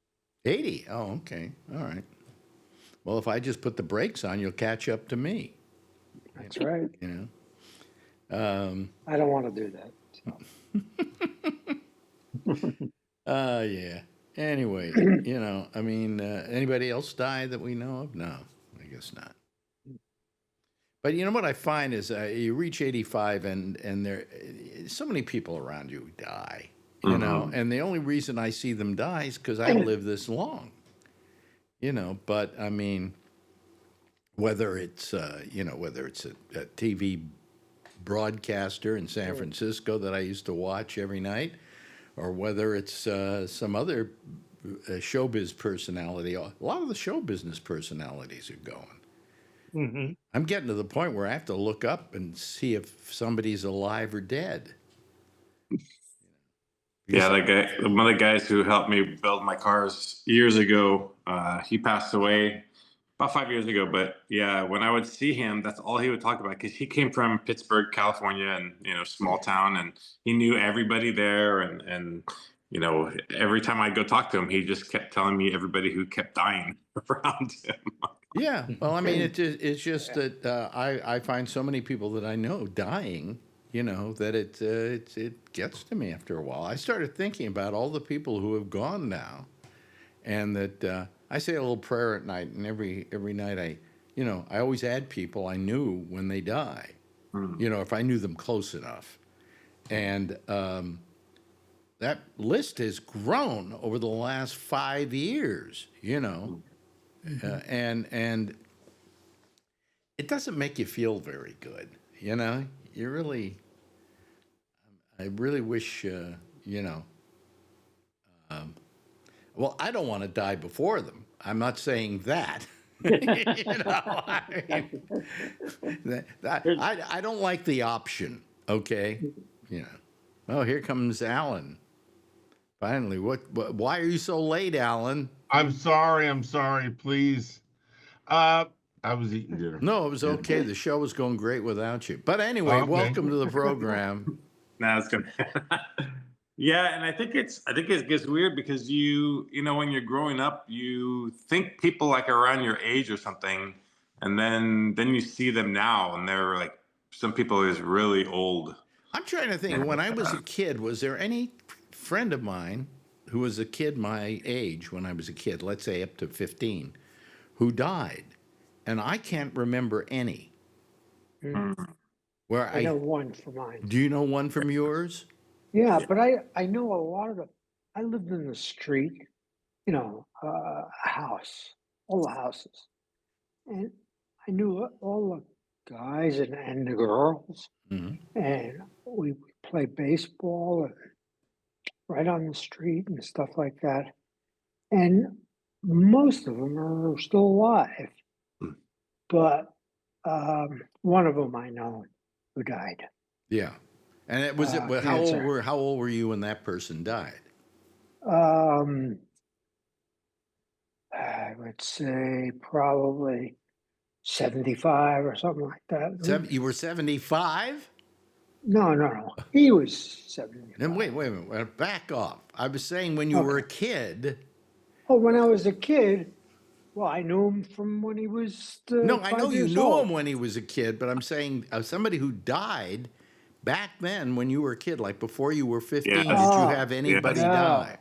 80. Oh, okay. All right. Well, if I just put the brakes on, you'll catch up to me. That's right. You know. I don't want to do that. So. Yeah. Anyway, you know, I mean, anybody else die that we know of? No, I guess not. But you know what I find is you reach 85 and there so many people around you die, you know, and the only reason I see them die is because I live this long, you know. But I mean, whether it's you know, whether it's a TV broadcaster in San Francisco that I used to watch every night, or whether it's some other showbiz personality. A lot of the show business personalities are going. Mm-hmm. I'm getting to the point where I have to look up and see if somebody's alive or dead. Yeah, that guy, one of the guys who helped me build my cars years ago, he passed away about 5 years ago. But yeah, when I would see him, that's all he would talk about, because he came from Pittsburgh, California, and you know, small town, and he knew everybody there, and you know, every time I'd go talk to him, he just kept telling me everybody who kept dying around him. Yeah, well, I mean, it's just that I find so many people that I know dying, you know, that it gets to me after a while. I started thinking about all the people who have gone now, and that I say a little prayer at night, and every night I always add people I knew when they die, you know, if I knew them close enough, and that list has grown over the last 5 years, you know. And it doesn't make you feel very good, you know. I really wish, you know. Well, I don't want to die before them. I'm not saying that. You know, I mean, I don't like the option. Okay, you know. Oh, here comes Alan. Finally, why are you so late, Alan? I'm sorry, please. I was eating dinner. No, it was okay. The show was going great without you. But anyway, Okay. Welcome to the program. No, it's good. Yeah, and I think it gets weird because you know, when you're growing up, you think people like around your age or something, and then you see them now, and they're like, some people is really old. I'm trying to think. When I was a kid, was there any friend of mine who was a kid my age when I was a kid, let's say up to 15, who died? And I can't remember any. Where I know one for mine. Do you know one from yours? Yeah, but I know a lot of I lived in the street, you know, a house, all the houses. and I knew all the guys and the girls, Mhm. and we would play baseball right on the street and stuff like that. And most of them are still alive, but one of them I know who died. Yeah. And it was it. Cancer. How old were you when that person died? Um, I would say probably 75 or something like that. You were 75? No. He was 75. Then wait a minute. Back off. I was saying when you were a kid. Oh, when I was a kid, well, I knew him from when he was No, I know 5 you years knew old. him when he was a kid, but I'm saying somebody who died back then when you were a kid, like before you were 15. Yes. Did you Oh, have anybody no. die?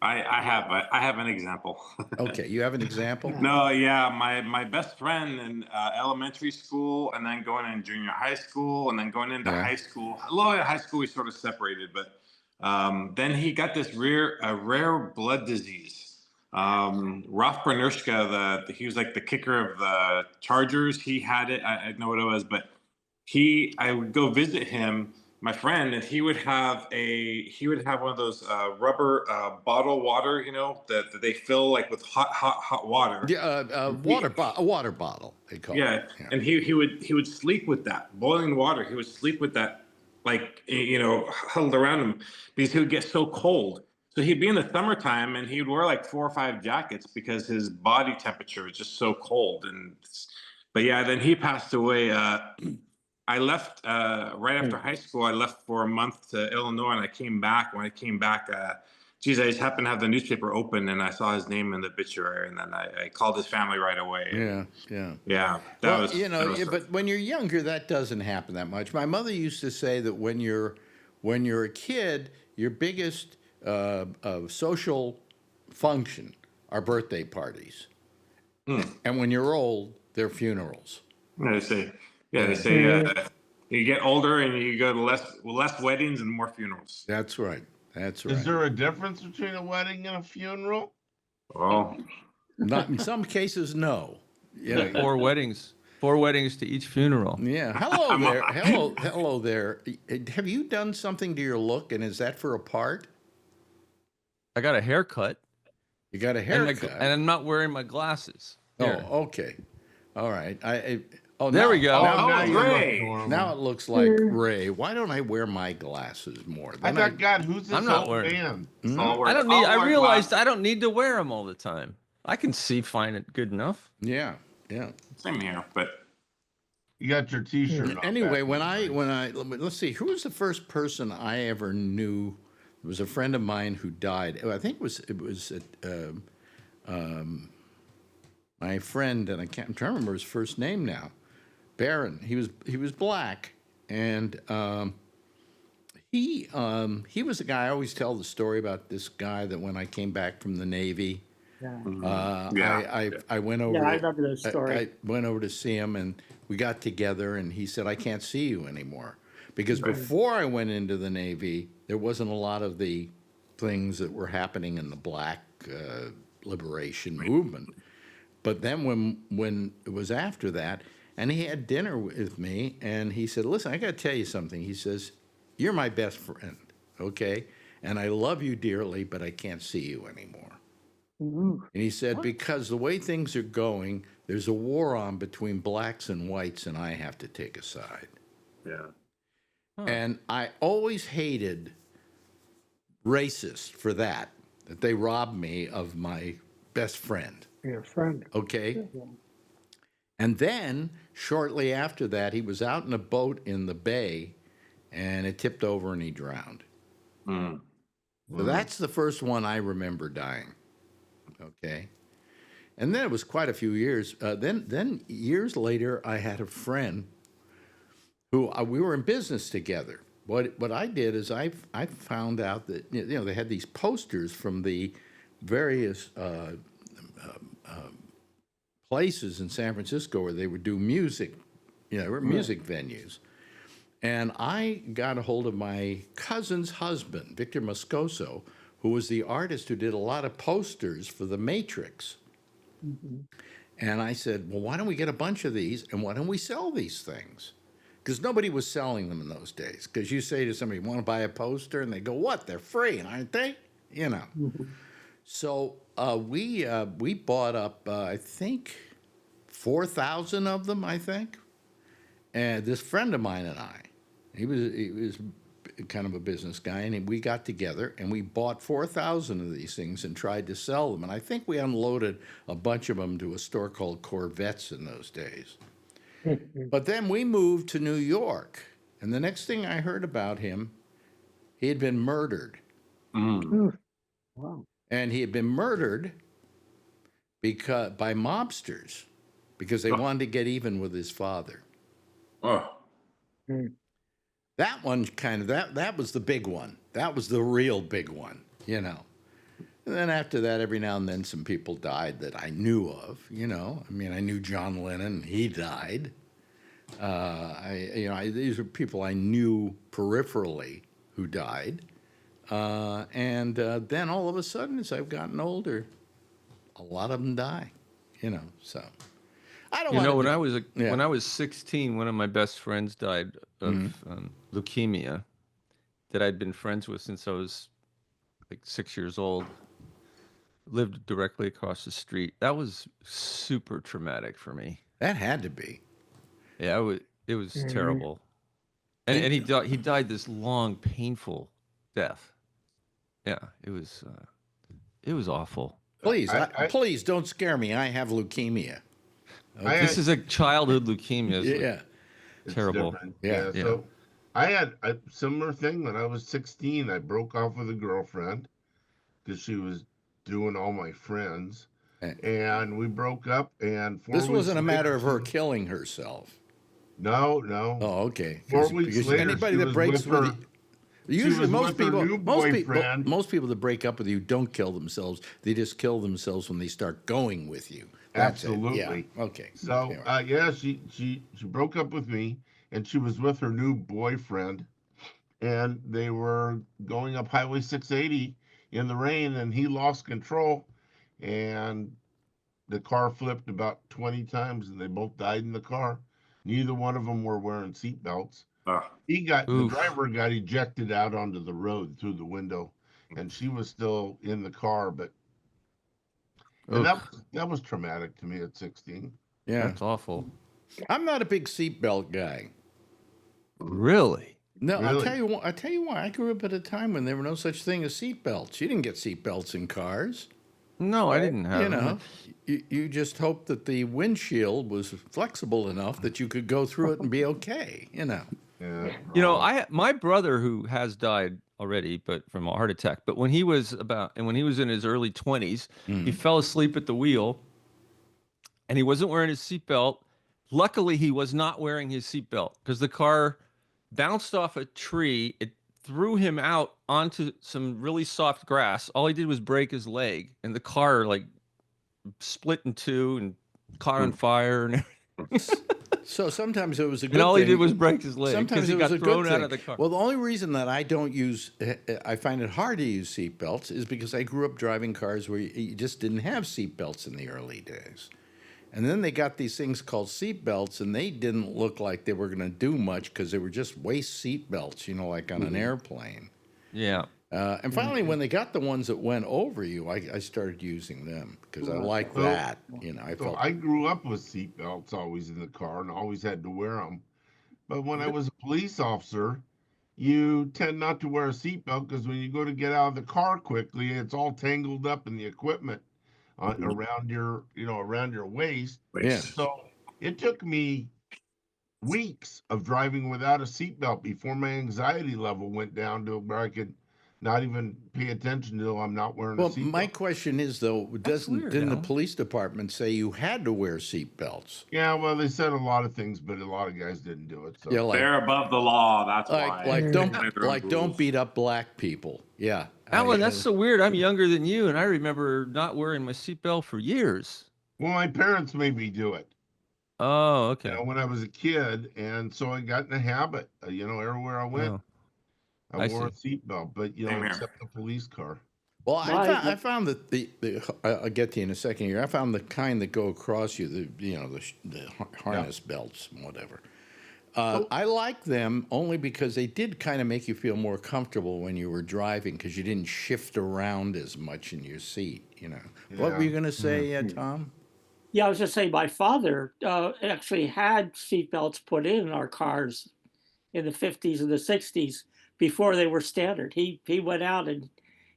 I have an example. Okay, you have an example? No, yeah, my best friend in elementary school, and then going in junior high school, and then going into Yeah. high school. A little in high school, we sort of separated, but then he got this rare blood disease. Ralph Bernushka, he was like the kicker of the Chargers. He had it. I know what it was, but I would go visit him, my friend, and he would have one of those rubber bottle water, that they fill like with hot water. Yeah, a water bottle, they call Yeah, it. Yeah. and he would sleep with that boiling water. He would sleep with that, like, huddled around him, because he would get so cold. So he'd be in the summertime and he'd wear like 4 or 5 jackets because his body temperature was just so cold. But yeah, then he passed away. I left right after high school. I left for a month to Illinois, and I came back. When I came back, geez, I just happened to have the newspaper open, and I saw his name in the obituary, and then I called his family right away. Yeah. That Well, was but when you're younger, that doesn't happen that much. My mother used to say that when you're a kid, your biggest social function are birthday parties, and when you're old, they're funerals. They say, they say you get older and you go to less weddings and more funerals. That's right. That's right. Is there a difference between a wedding and a funeral? Oh, Not in some cases, no. Yeah. 4 weddings. 4 weddings to each funeral. Yeah. Hello there. Have you done something to your look, and is that for a part? I got a haircut. You got a haircut. And I'm not wearing my glasses. Here. Oh, okay. All right. There we go. Now you look Ray. normal. Now it looks like Ray. Why don't I wear my glasses more? I thought, God, who's this I'm not old wearing- man? I don't need. I realized I don't need to wear them all the time. I can see fine good enough. Yeah. Same here, but You got your T-shirt on. Anyway, back. let's see, who was the first person I ever knew? It was a friend of mine who died. I think it was my friend, and I'm trying to remember his first name now. Barron. He was black, and he was the guy. I always tell the story about this guy that when I came back from the Navy, I went over. I remember this story. I went over to see him, and we got together, and he said, "I can't see you anymore," because before I went into the Navy, there wasn't a lot of the things that were happening in the black liberation movement. But then when it was after that, and he had dinner with me, and he said, "Listen, I got to tell you something." He says, "You're my best friend, okay? And I love you dearly, but I can't see you anymore." And he said, "Because the way things are going, there's a war on between blacks and whites, and I have to take a side." yeah. And I always hated racists for that they robbed me of my best friend. Your friend. Okay. And then shortly after that, he was out in a boat in the bay, and it tipped over and he drowned. So that's the first one I remember dying. Okay. And then it was quite a few years. Then years later, I had a friend who we were in business together. What I did is I found out that they had these posters from the various places in San Francisco where they would do music, music venues. And I got a hold of my cousin's husband, Victor Moscoso, who was the artist who did a lot of posters for The Matrix. And I said, well, why don't we get a bunch of these and why don't we sell these things? Because nobody was selling them in those days. Because you say to somebody, want to buy a poster? And they go, what? They're free, aren't they? You know. So we bought up, I think, 4,000 of them, I think. And this friend of mine and I, he was kind of a business guy, and we got together and we bought 4,000 of these things and tried to sell them. And I think we unloaded a bunch of them to a store called Corvettes in those days. But then we moved to New York, and the next thing I heard about him, he had been murdered. Wow. And he had been murdered by mobsters because they wanted to get even with his father. Oh, That one that was the big one. That was the real big one, you know. And then after that, every now and then some people died that I knew of, you know. I mean, I knew John Lennon, he died. These are people I knew peripherally who died. And then all of a sudden, as I've gotten older, a lot of them die, you know, so. I don't want when I was 16, one of my best friends died of leukemia that I'd been friends with since I was like 6 years old. Lived directly across the street. That was super traumatic for me. That had to be. Yeah, it was terrible. And he died this long, painful death. Yeah, it was awful. Please, please don't scare me. I have leukemia. This is a childhood leukemia. Yeah. Terrible. Yeah. So I had a similar thing when I was 16. I broke off with a girlfriend because she was doing all my friends. And we broke up. And this wasn't a matter of her killing herself. No. Oh, okay. 4 weeks later, anybody that breaks with you, usually most people that break up with you don't kill themselves. They just kill themselves when they start going with you. That's Absolutely. It. Yeah. Okay. So she broke up with me, and she was with her new boyfriend, and they were going up Highway 680 in the rain, and he lost control, and the car flipped about 20 times, and they both died in the car. Neither one of them were wearing seatbelts. The driver got ejected out onto the road through the window, and she was still in the car, but and that was traumatic to me at 16. Yeah. That's awful. I'm not a big seatbelt guy. Really? No, Really? I'll tell you why. I grew up at a time when there were no such thing as seatbelts. You didn't get seatbelts in cars. No, I didn't have. You know, you just hoped that the windshield was flexible enough that you could go through it and be okay. You know. Yeah. You know, my brother who has died already, but from a heart attack. But when he was in his early 20s, he fell asleep at the wheel, and he wasn't wearing his seatbelt. Luckily, he was not wearing his seatbelt because the car bounced off a tree. It threw him out onto some really soft grass. All he did was break his leg, and the car like split in two and caught on fire and everything. So sometimes it was a good and all thing. he did was break his leg Sometimes because he it was got a thrown good out thing. of the car. Well, the only reason that I find it hard to use seatbelts is because I grew up driving cars where you just didn't have seatbelts in the early days. And then they got these things called seatbelts, and they didn't look like they were going to do much because they were just waist seatbelts, you know, like on an airplane. Yeah. And finally, when they got the ones that went over you, I started using them because I like that. You know, I grew up with seatbelts always in the car and always had to wear them. But when I was a police officer, you tend not to wear a seatbelt because when you go to get out of the car quickly, it's all tangled up in the equipment around your waist. Yeah. So it took me weeks of driving without a seatbelt before my anxiety level went down to where I could not even pay attention to I'm not wearing a Well, seatbelt. my question is though, didn't the Alan. police department say you had to wear seatbelts? Yeah, well, they said a lot of things, but a lot of guys didn't do it. So Yeah, like they're above the law. That's why. don't beat up black people. Yeah, Alan, that's so weird. I'm younger than you, and I remember not wearing my seatbelt for years. well, my parents made me do it. Oh, okay. When I was a kid, and so I got in a habit. Everywhere I went, Oh, I I wore a see. seatbelt. But Same here. except the police car. Well, My- I found that I'll get to you in a second here. I found the kind that go across you, the harness belts and whatever. I like them only because they did kind of make you feel more comfortable when you were driving because you didn't shift around as much in your seat. What were you going to say, Tom? Yeah, I was just saying my father actually had seatbelts put in our cars in the 50s and the 60s before they were standard. He went out and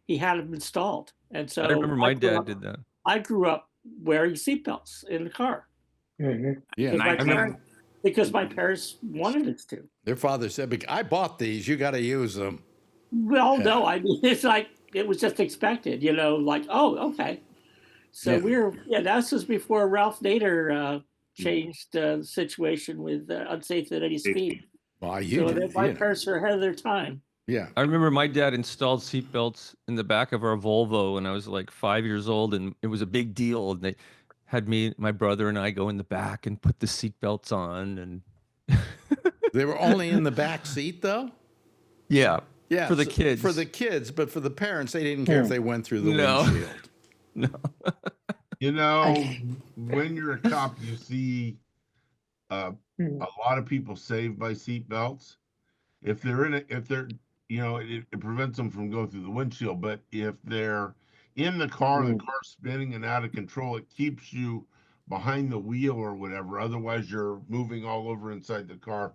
he had them installed. And so I remember my grew dad up- did that. I grew up wearing seatbelts in the car Mhm. Yeah, because my parents wanted us to. their father said, "I bought these. You got to use them." Well, no, I mean, it's like, it was just expected, like, oh, okay. So this was before Ralph Nader changed the situation with unsafe at any speed. Well, So my parents were ahead of their time. Yeah. I remember my dad installed seatbelts in the back of our Volvo when I was like 5 years old, and it was a big deal. And they had my brother and I go in the back and put the seatbelts on, and They were only in the back seat, though? yeah, Yeah. for the kids. For the kids, but for the parents, they didn't care if they went through the No. windshield. No. When you're a cop, you see a lot of people saved by seatbelts. If they're it prevents them from going through the windshield. But if they're in the car spinning and out of control, it keeps you behind the wheel or whatever. Otherwise, you're moving all over inside the car.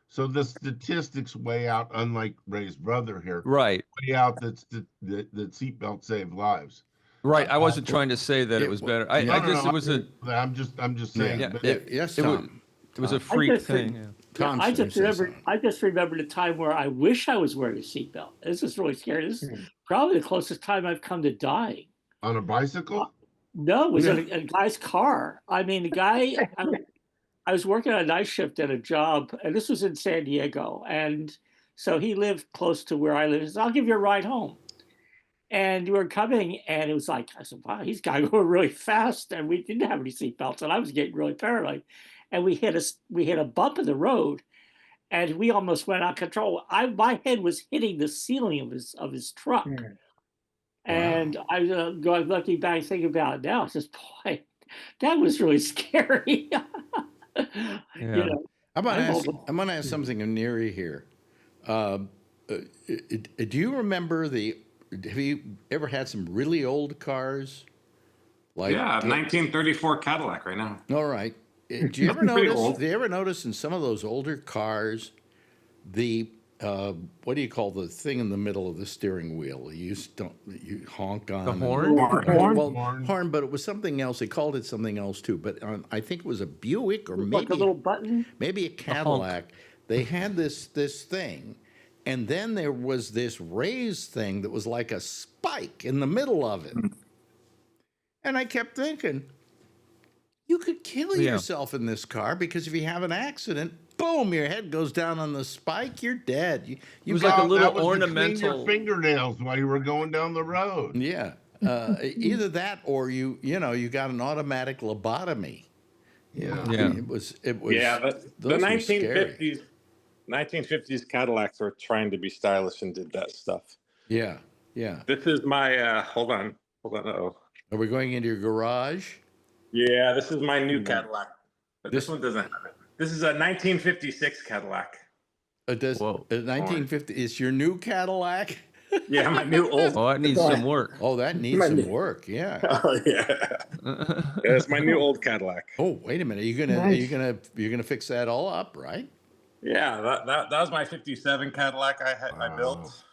So the statistics weigh out, unlike Ray's brother here, Right. weigh out that seatbelts save lives. Right. I wasn't trying to say that it was better. I'm just saying. Yeah, but Yes, it was, Tom. it was a freak thing. Yeah. Tom I said something. just remembered a time where I wish I was wearing a seatbelt. This is really scary. This is probably the closest time I've come to dying. On a bicycle? No, it was in a guy's car. I mean, the guy, I was working on a night shift at a job, and this was in San Diego. And so he lived close to where I live. He said, I'll give you a ride home. And we were coming, and it was like, I said, wow, he's got to go really fast. And we didn't have any seatbelts, and I was getting really paranoid. And we hit a bump in the road, and we almost went out of control. My head was hitting the ceiling of his truck. And I was going looking back, thinking about it now. It's just, boy, that was really scary. Yeah. I'm going to ask something of Neri here. Do you remember have you ever had some really old cars? Yeah, 1934 Cadillac right now. All right. Do you ever notice in some of those older cars, the what do you call the thing in the middle of the steering wheel? You honk on The horn? Horn, but it was something else. They called it something else too. But I think it was a Buick or like a little button. maybe a Cadillac. They had this thing, and then there was this raised thing that was like a spike in the middle of it. And I kept thinking, you could kill yourself in this car because if you have an accident, boom, your head goes down on the spike, you're dead. It was like a little ornamental. To clean your fingernails while you were going down the road. Yeah. Either that or you got an automatic lobotomy. Yeah. It was Yeah, the those were scary. 1950s Cadillacs were trying to be stylish and did that stuff. Yeah. Yeah. This is my hold on. Uh-oh. Are we going into your garage? Yeah, this is my new Cadillac. But this one doesn't have it. This is a 1956 Cadillac. Whoa. 1950 is your new Cadillac? Yeah, my new old. Oh, that needs some work. Oh, that needs some work. Yeah. Oh yeah. It's my new old Cadillac. Oh, wait a minute. You're gonna fix that all up, right? Yeah, that was my 57 Cadillac I built.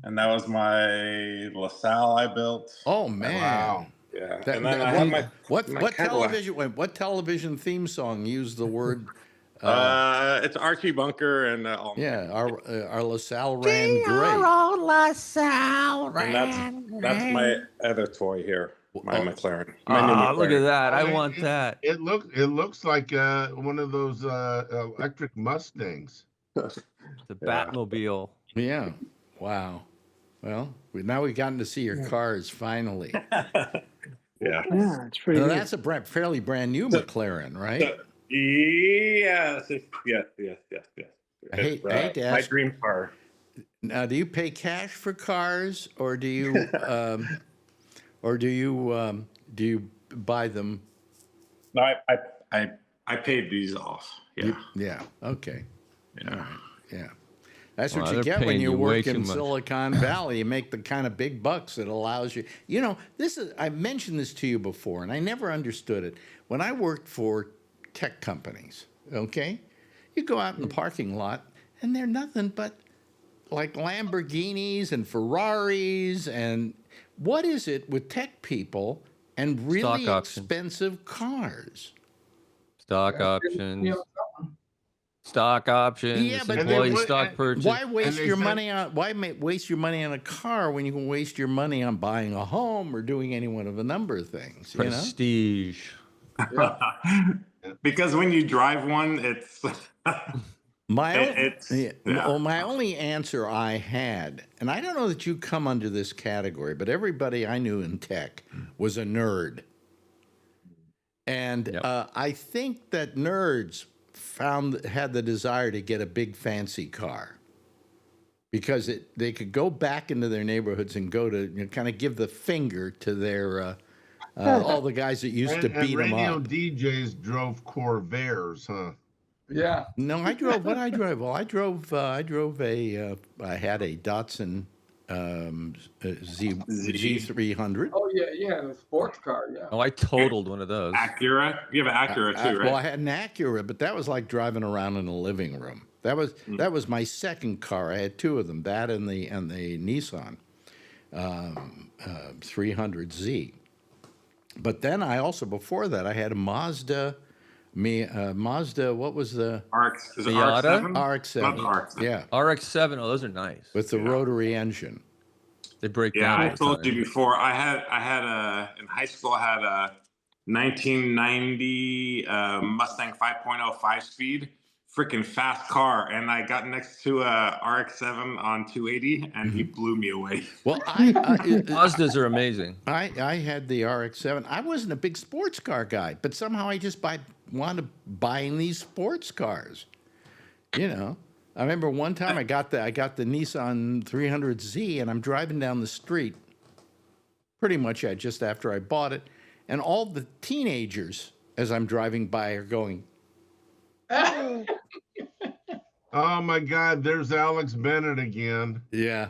And that was my LaSalle I built. Oh man. Wow. Yeah. And then I had my what television theme song used the word it's Archie Bunker and our LaSalle ran great. LaSalle and that's my other toy here, my McLaren. My new Ah, look at McLaren. that! I want that. It looks like one of those electric Mustangs. The Batmobile. Yeah. Wow. Well, now we've gotten to see your cars finally. Yeah. Yeah, it's pretty. Now, that's a fairly brand new McLaren, right? Yes. I hate to my ask, dream car. Now, do you pay cash for cars, or do you, do you buy them? No, I paid these off. Yeah. Yeah. Okay. All Yeah. right. Yeah. That's Wow, what you they're get when paying you you way work too in much. Silicon Valley. You make the kind of big bucks that allows you. You know, I've mentioned this to you before, and I never understood it. When I worked for tech companies, okay, you go out in the parking lot, and they're nothing but like Lamborghinis and Ferraris. And what is it with tech people and really Stock options. expensive cars? Stock options. Stock options. Yeah, but Employee And stock purchase. why waste they your said- money on waste your money on a car when you can waste your money on buying a home or doing any one of a number of things? You know, Prestige. Because when you drive one, it's my only answer I had, and I don't know that you come under this category, but everybody I knew in tech was a nerd, and Yep. I think that nerds had the desire to get a big fancy car because they could go back into their neighborhoods and go to kind of give the finger to their all the guys that used to and beat them radio up. DJs drove Corvairs, huh? Yeah. No, I drove. What I drove? Well, I drove a. I had a Datsun Z300. Oh yeah, the sports car. Yeah. Oh, I totaled one of those. Acura. You have an Acura too, right? Well, I had an Acura, but that was like driving around in a living room. That was my second car. I had two of them, that and the Nissan 300Z. But then I also, before that, I had a Mazda. What was the RX, is it Miata? RX-7? RX-7? Not RX-7. Yeah, RX-7. Oh, those are nice. with the rotary engine. They break Yeah, down. I all the told you time. before. I had in high school. I had a 1990 Mustang 5.0 5-speed, freaking fast car, and I got next to a RX-7 on 280, and he blew me away. Well, Mazdas are amazing. I had the RX-7. I wasn't a big sports car guy, but somehow I just wanted buying these sports cars. You know, I remember one time I got the Nissan 300Z, and I'm driving down the street, pretty much just after I bought it, and all the teenagers, as I'm driving by, are going, Oh my God, there's Alex Bennett again. yeah.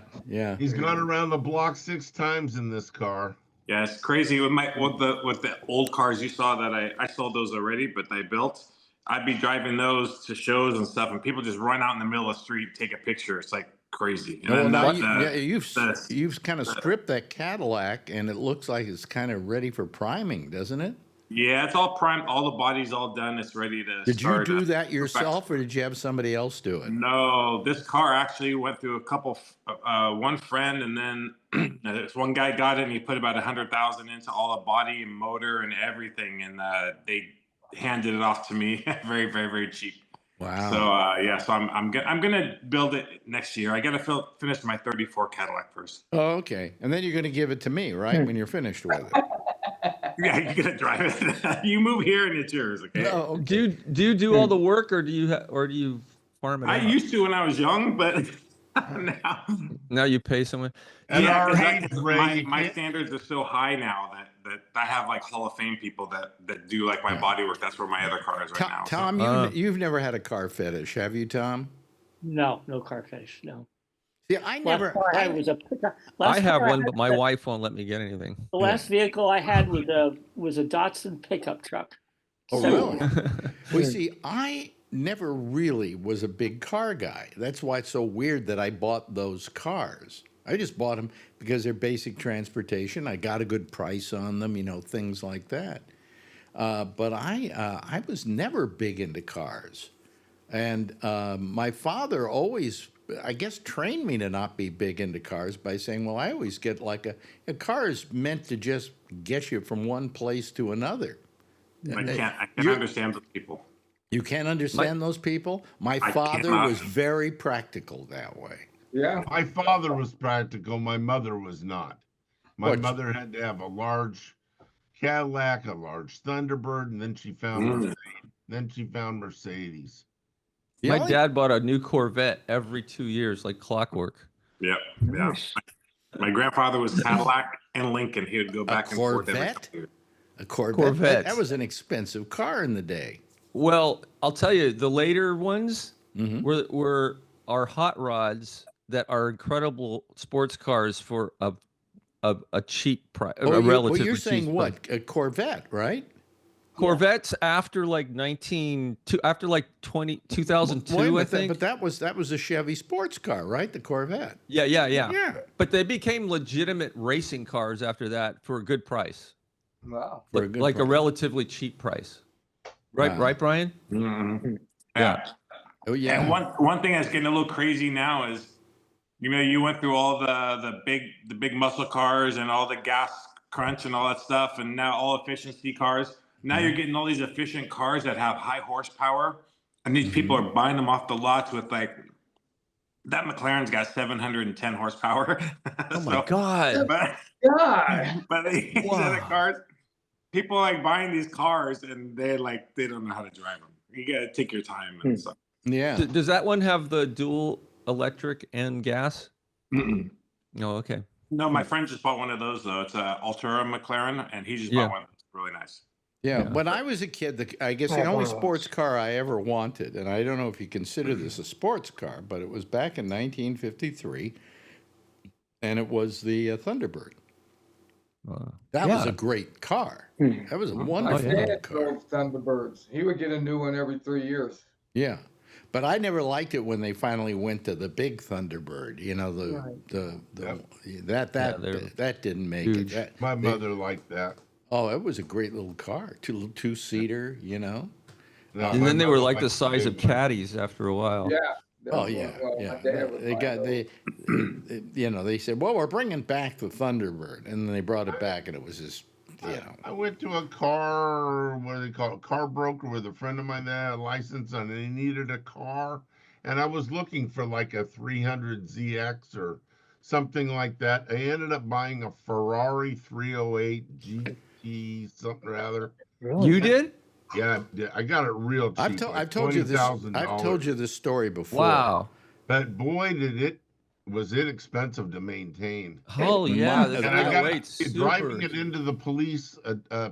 He's gone around the block 6 times in this car. Yeah, it's crazy with the old cars you saw that I sold those already, but I built. I'd be driving those to shows and stuff, and people just run out in the middle of the street, take a picture. It's like crazy. And Well, then now the- you've kind of stripped that Cadillac, and it looks like it's kind of ready for priming, doesn't it? yeah, it's all primed. All the body's all done. It's ready to. Did you start do a that yourself, or did you have somebody else do it? No, this car actually went through a couple, one friend, and then this one guy got it, and he put about 100,000 into all the body and motor and everything, and they handed it off to me very, very, very cheap. Wow. So yeah, so I'm gonna build it next year. I gotta finish my 34 Cadillac first. Oh, okay. And then you're going to give it to me, right, when you're finished with it? Yeah, you're gonna drive it. You move here and it's yours. Okay. No, okay. Do you do all the work, or do you farm it I out? used to when I was young, but Now you pay someone. At yeah, our 'cause age, Ray, you my can't- standards are so high now that I have like Hall of Fame people that do like my body work. That's where my other car is right now. so- Tom, you've never had a car fetish, have you, Tom? No car fetish. No. See, I never. Last car I had was a pickup. I last have car one, had but my the- wife won't let me get anything. The last vehicle I had was a Datsun pickup truck. Oh, So- really? Well, see, I never really was a big car guy. That's why it's so weird that I bought those cars. I just bought them because they're basic transportation. I got a good price on them, things like that. But I was never big into cars. And my father always, I guess, trained me to not be big into cars by saying, well, I always get like a car is meant to just get you from one place to another. I can't You- understand those people. You can't understand those people? My father cannot. was very practical that way. Yeah. My father was practical. My mother was not. My What? mother had to have a large Cadillac, a large Thunderbird, and then she found Mercedes. The My only- dad bought a new Corvette every 2 years, like clockwork. Yep. Yeah. Nice. My grandfather was Cadillac and Lincoln. He would go A back and forth every Corvette? couple years. A Corvette. Corvette. That was an expensive car in the day. Well, I'll tell you, the later ones Mhm. were our hot rods that are incredible sports cars for a cheap price, a relatively you're cheap saying price. what? A Corvette, right? Corvettes after like 2002, Wait a I minute, think. but that was a Chevy sports car, right? The Corvette. Yeah. Yeah. But they became legitimate racing cars after that for a good price, Wow. For a good like a price. relatively cheap price. Right, Wow. right, Brian? Mhm. Yeah. Oh yeah. And one thing that's getting a little crazy now is, you went through all the big muscle cars and all the gas crunch and all that stuff, and now all efficiency cars. Now you're getting all these efficient cars that have high horsepower, and these people are buying them off the lots with like that McLaren's got 710 horsepower. Oh my God. But God. these other cars, people like buying these cars and they don't know how to drive them. You gotta take your time and stuff. Yeah. Does that one have the dual electric and gas? Mm-mm. No, okay. No, my friend just bought one of those though. It's a Altura McLaren, and he just Yeah. bought one. It's really nice. Yeah, Yeah. when I was a kid, I guess I the have only one of sports those. car I ever wanted, and I don't know if you consider this a sports car, but it was back in 1953, and it was the Thunderbird. That was a great car. That was a My wonderful dad car. drove Thunderbirds. He would get a new one every 3 years. Yeah, but I never liked it when they finally went to the big Thunderbird. You know, that didn't make huge. it. My mother liked that. Oh, it was a great little car, two-seater. You know. No, And my then they were mother like the liked size big of one. caddies after a while. Yeah. Oh yeah, yeah. My dad would They buy got those. they said, well, we're bringing back the Thunderbird, and then they brought it back, and it was just, I went to a car, what do they call it, car broker with a friend of mine that had a license and he needed a car. And I was looking for like a 300ZX or something like that. I ended up buying a Ferrari 308 GT something or other. Really? You did? Yeah, I got it real cheap. I've told you this. $20,000. I've told you this story before. Wow. But boy, was it expensive to maintain. Oh yeah, And that's And I got weight. driving it into the police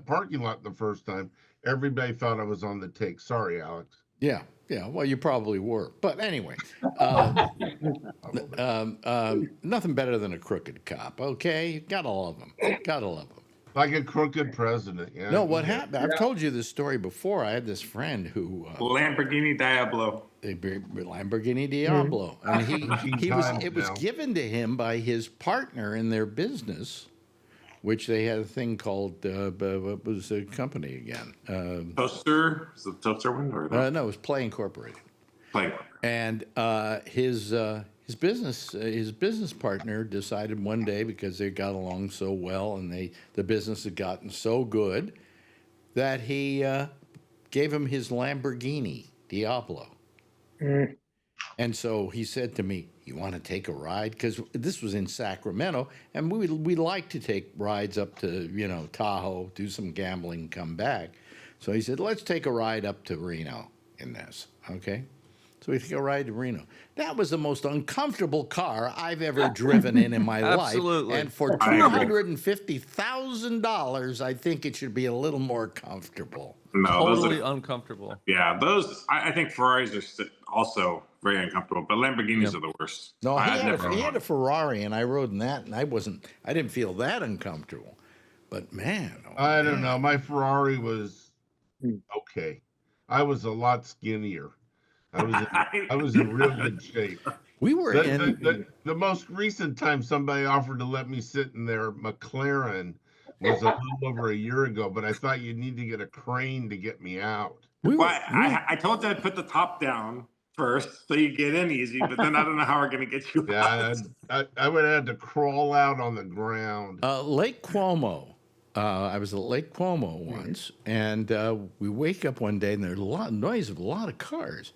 parking lot the first time. Everybody thought I was on the take. Sorry, Alex. Yeah, yeah. Well, you probably were, but anyway, nothing better than a crooked cop. Okay, gotta love them. Gotta love them. Like a crooked president. Yeah. No, what happened? I've told you this story before. I had this friend who Lamborghini Diablo. a Lamborghini Diablo, and he was. It was now. given to him by his partner in their business, which they had a thing called what was the company again? Toaster? Is it the Toaster one or the No, it was Play Incorporated. Play? And his business partner decided one day, because they got along so well and the business had gotten so good, that he gave him his Lamborghini Diablo. And so he said to me, "You want to take a ride?" Because this was in Sacramento, and we like to take rides up to Tahoe, do some gambling, come back. So he said, "Let's take a ride up to Reno in this." Okay. So we took a ride to Reno. That was the most uncomfortable car I've ever driven in my Absolutely. life. And for $250,000, I think it should be a little more comfortable. No, Totally uncomfortable. yeah, those. I think Ferraris are also very uncomfortable, but Lamborghinis are the worst. No, he I've had, never he owned had a one. Ferrari, and I rode in that, and I didn't feel that uncomfortable. But man, I don't know. My Ferrari was okay. I was a lot skinnier. I was in real good shape. We were The most recent time somebody offered to let me sit in their McLaren was a little over a year ago, but I thought you'd need to get a crane to get me out. I told you I'd put the top down first so you get in easy, but then I don't know how we're gonna get you out. Yeah, I would have had to crawl out on the ground. Lake Como. I was at Lake Como once, and we wake up one day, and there's a lot of noise of a lot of cars.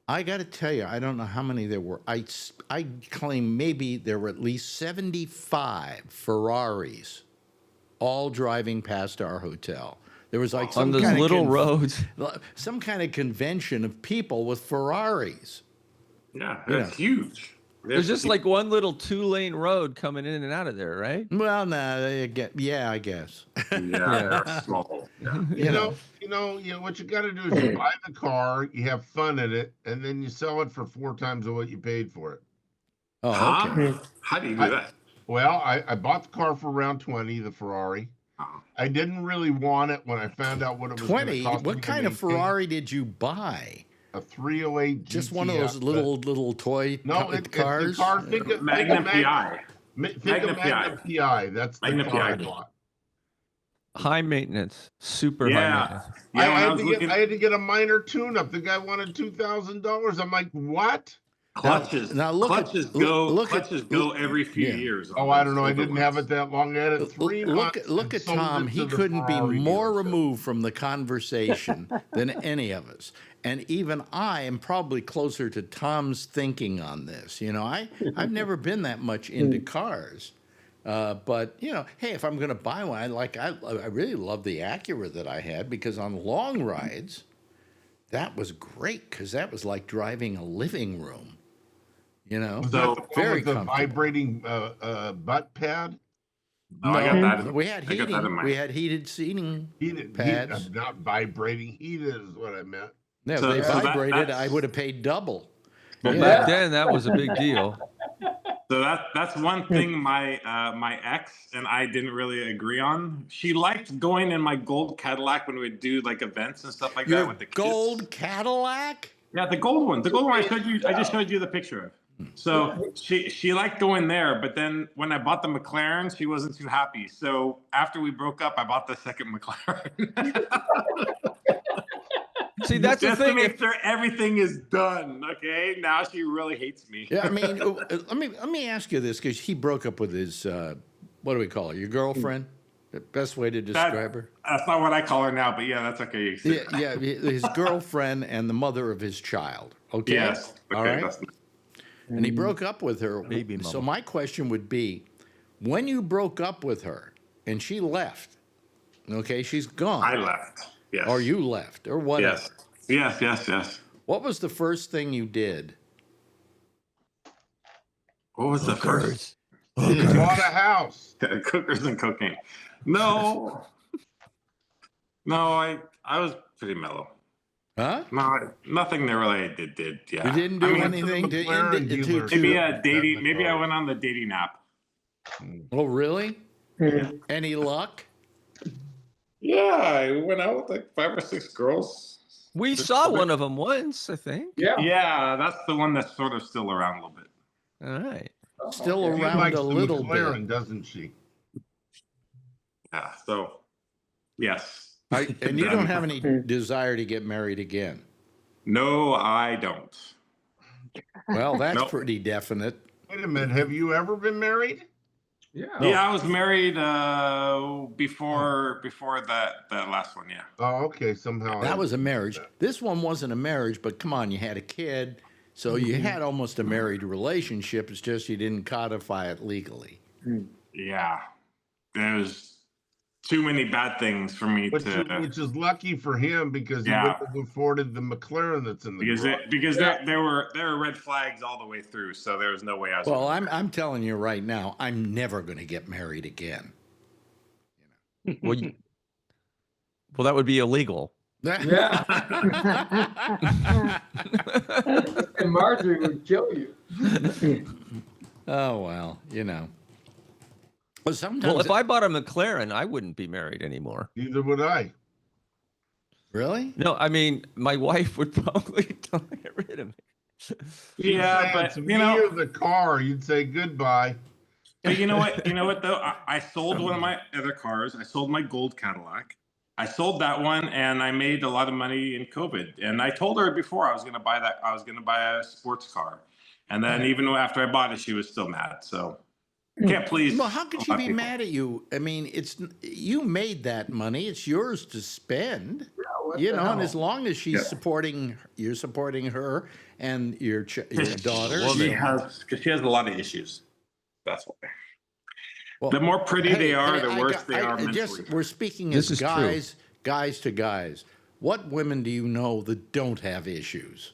I got to tell you, I don't know how many there were. I claim maybe there were at least 75 Ferraris, all driving past our hotel. There was like On those little roads. some kind of convention of people with Ferraris. Yeah, that's huge. There's just like one little 2-lane road coming in and out of there, right? Well, no, yeah, I guess. Yeah, they're small. Yeah. You know what you got to do is you buy the car, you have fun in it, and then you sell it for 4 times of what you paid for it. Oh, Huh? okay. How do you do that? Well, I bought the car for around 20, the Ferrari. Oh. I didn't really want it when I found out what it was going 20. to cost. What me to kind of maintain. Ferrari did you buy? A 308 Just one of GTS, those little toy it's cars? the car. Think of Magna PI. Magna PI. That's the Magna car I PI. bought. High maintenance, super high maintenance. Yeah, I had to get a minor tune-up. The guy wanted $2,000. I'm like, what? clutches. Now look at- clutches look at- go every few yeah. years. Oh, I don't know. I didn't have it that long. I had it 3 months. Look and at sold Tom. it He to the couldn't be Ferrari more dealership. removed from the conversation than any of us. And even I am probably closer to Tom's thinking on this. I've never been that much into cars. But, hey, if I'm going to buy one, I really love the Acura that I had, because on long rides, that was great, because that was like driving a living room. Was So, that the one very with the comfortable. vibrating butt pad? Oh, I got that. We had I got that in heating. mind. We had heated seating pads. Not vibrating. Heated is what I meant. Yeah, if So- they so that- vibrated, I that's- would have paid double. Well, Yeah. back then that was a big deal. So that's one thing my ex and I didn't really agree on. She liked going in my gold Cadillac when we would do like events and stuff like that Your with the kids. gold Cadillac? Yeah, the gold one. The gold one I just showed you the picture of. So she liked going there, but then when I bought the McLaren, she wasn't too happy. So after we broke up, I bought the second McLaren. See, that's the Just to thing. make sure everything is done. Okay, now she really hates me. Yeah, I mean, let me ask you this, because he broke up with his what do we call her? Your girlfriend? The best way to describe her? That's not what I call her now, but yeah, that's okay. Yeah, his girlfriend and the mother of his child. Okay. Yes. Okay, All right. that's And he broke up with her. Baby mama. So my question would be, when you broke up with her and she left, okay, she's gone. I left. Yes. Or you left, or whatever. Yes. What was the first thing you did? What was the first? He bought a house. Cookers and cocaine. No. No, I was pretty mellow. Huh? No, nothing that really did. Yeah. You didn't do I mean, anything the McLaren dealer. Maybe to dating. Maybe I went on the dating app. Oh, really? Yeah. Any luck? Yeah, I went out with like 5 or 6 girls. We saw one of them once, I think. Yeah. Yeah, that's the one that's sort of still around a little bit. All right. Still She around likes a the little McLaren, bit. doesn't she? Yeah. So, yes. And you don't have any desire to get married again? No, I don't. Well, that's Nope. pretty definite. Wait a minute. Have you ever been married? Yeah. Yeah, I was married before that last one. Yeah. Oh, okay. Somehow That was a marriage. This one wasn't a marriage, but come on, you had a kid, so you had almost a married relationship. It's just you didn't codify it legally. Yeah. There's too many bad things for me which to. is lucky for him because he Yeah. wouldn't have afforded the McLaren that's in the garage. Because there were red flags all the way through, so there was no way I was. Well, I'm telling you right now, I'm never going to get married again. Well, well, that would be illegal. Yeah. And Marjorie would kill you. Oh well, Well, sometimes. Well, if I bought a McLaren, I wouldn't be married anymore. Neither would I. Really? No, I mean, my wife would probably get rid of me. Yeah, You'd say but it's me or the car. You'd say goodbye. But you know what? You know what though? I sold one of my other cars. I sold my gold Cadillac. I sold that one, and I made a lot of money in COVID. And I told her before I was going to buy that. I was going to buy a sports car, and then even after I bought it, she was still mad. So can't please. Well, how could a she lot of be people. mad at you? I mean, you made that money. It's yours to spend. What You the know, and hell? as long as she's Yeah. you're supporting her and your daughter. She has a lot of issues. That's why. Well, The more pretty they are, the I worse got- they are I mentally. just we're speaking This as is true. guys to guys. What women do you know that don't have issues?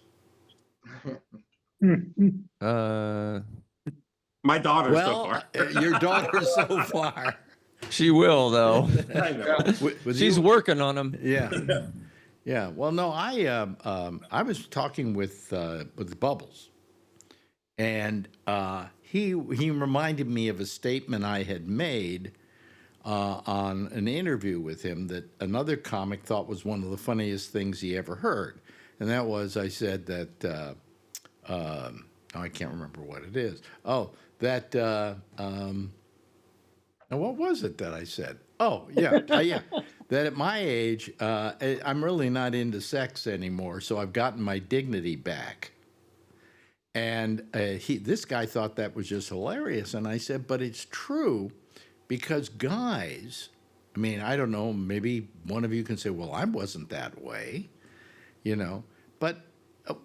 Uh, My daughter so Well, far. your daughter so far. she will though. I know. With She's you- working on them. Yeah. Yeah. Well, no, I was talking with Bubbles, and he reminded me of a statement I had made on an interview with him that another comic thought was one of the funniest things he ever heard, and that was I said that oh, I can't remember what it is. Oh, that now what was it that I said? Oh, yeah, yeah. That at my age, I'm really not into sex anymore, so I've gotten my dignity back. And this guy thought that was just hilarious. And I said, but it's true because guys, I mean, I don't know, maybe one of you can say, well, I wasn't that way, but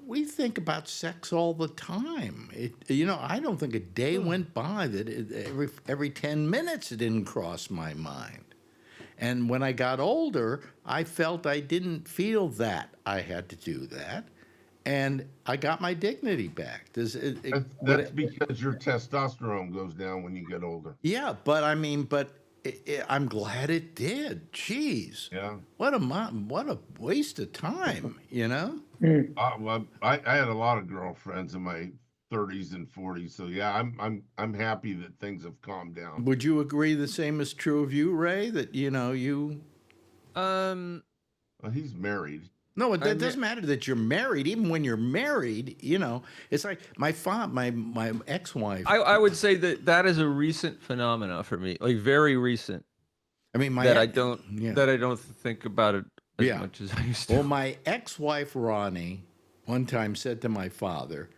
we think about sex all the time. I don't think a day went by that every 10 minutes it didn't cross my mind. And when I got older, I felt I didn't feel that I had to do that. And I got my dignity back. That's because your testosterone goes down when you get older. Yeah, but I mean, I'm glad it did. Jeez. Yeah. What a waste of time, Well, I had a lot of girlfriends in my 30s and 40s, so yeah, I'm happy that things have calmed down. Would you agree the same is true of you, Ray? That you? Well, he's married. No, it doesn't matter that you're married. Even when you're married, it's like my ex-wife. I would say that is a recent phenomena for me, like very recent. I mean, I don't think about it as much as I used to. Well, my ex-wife Ronnie one time said to my father,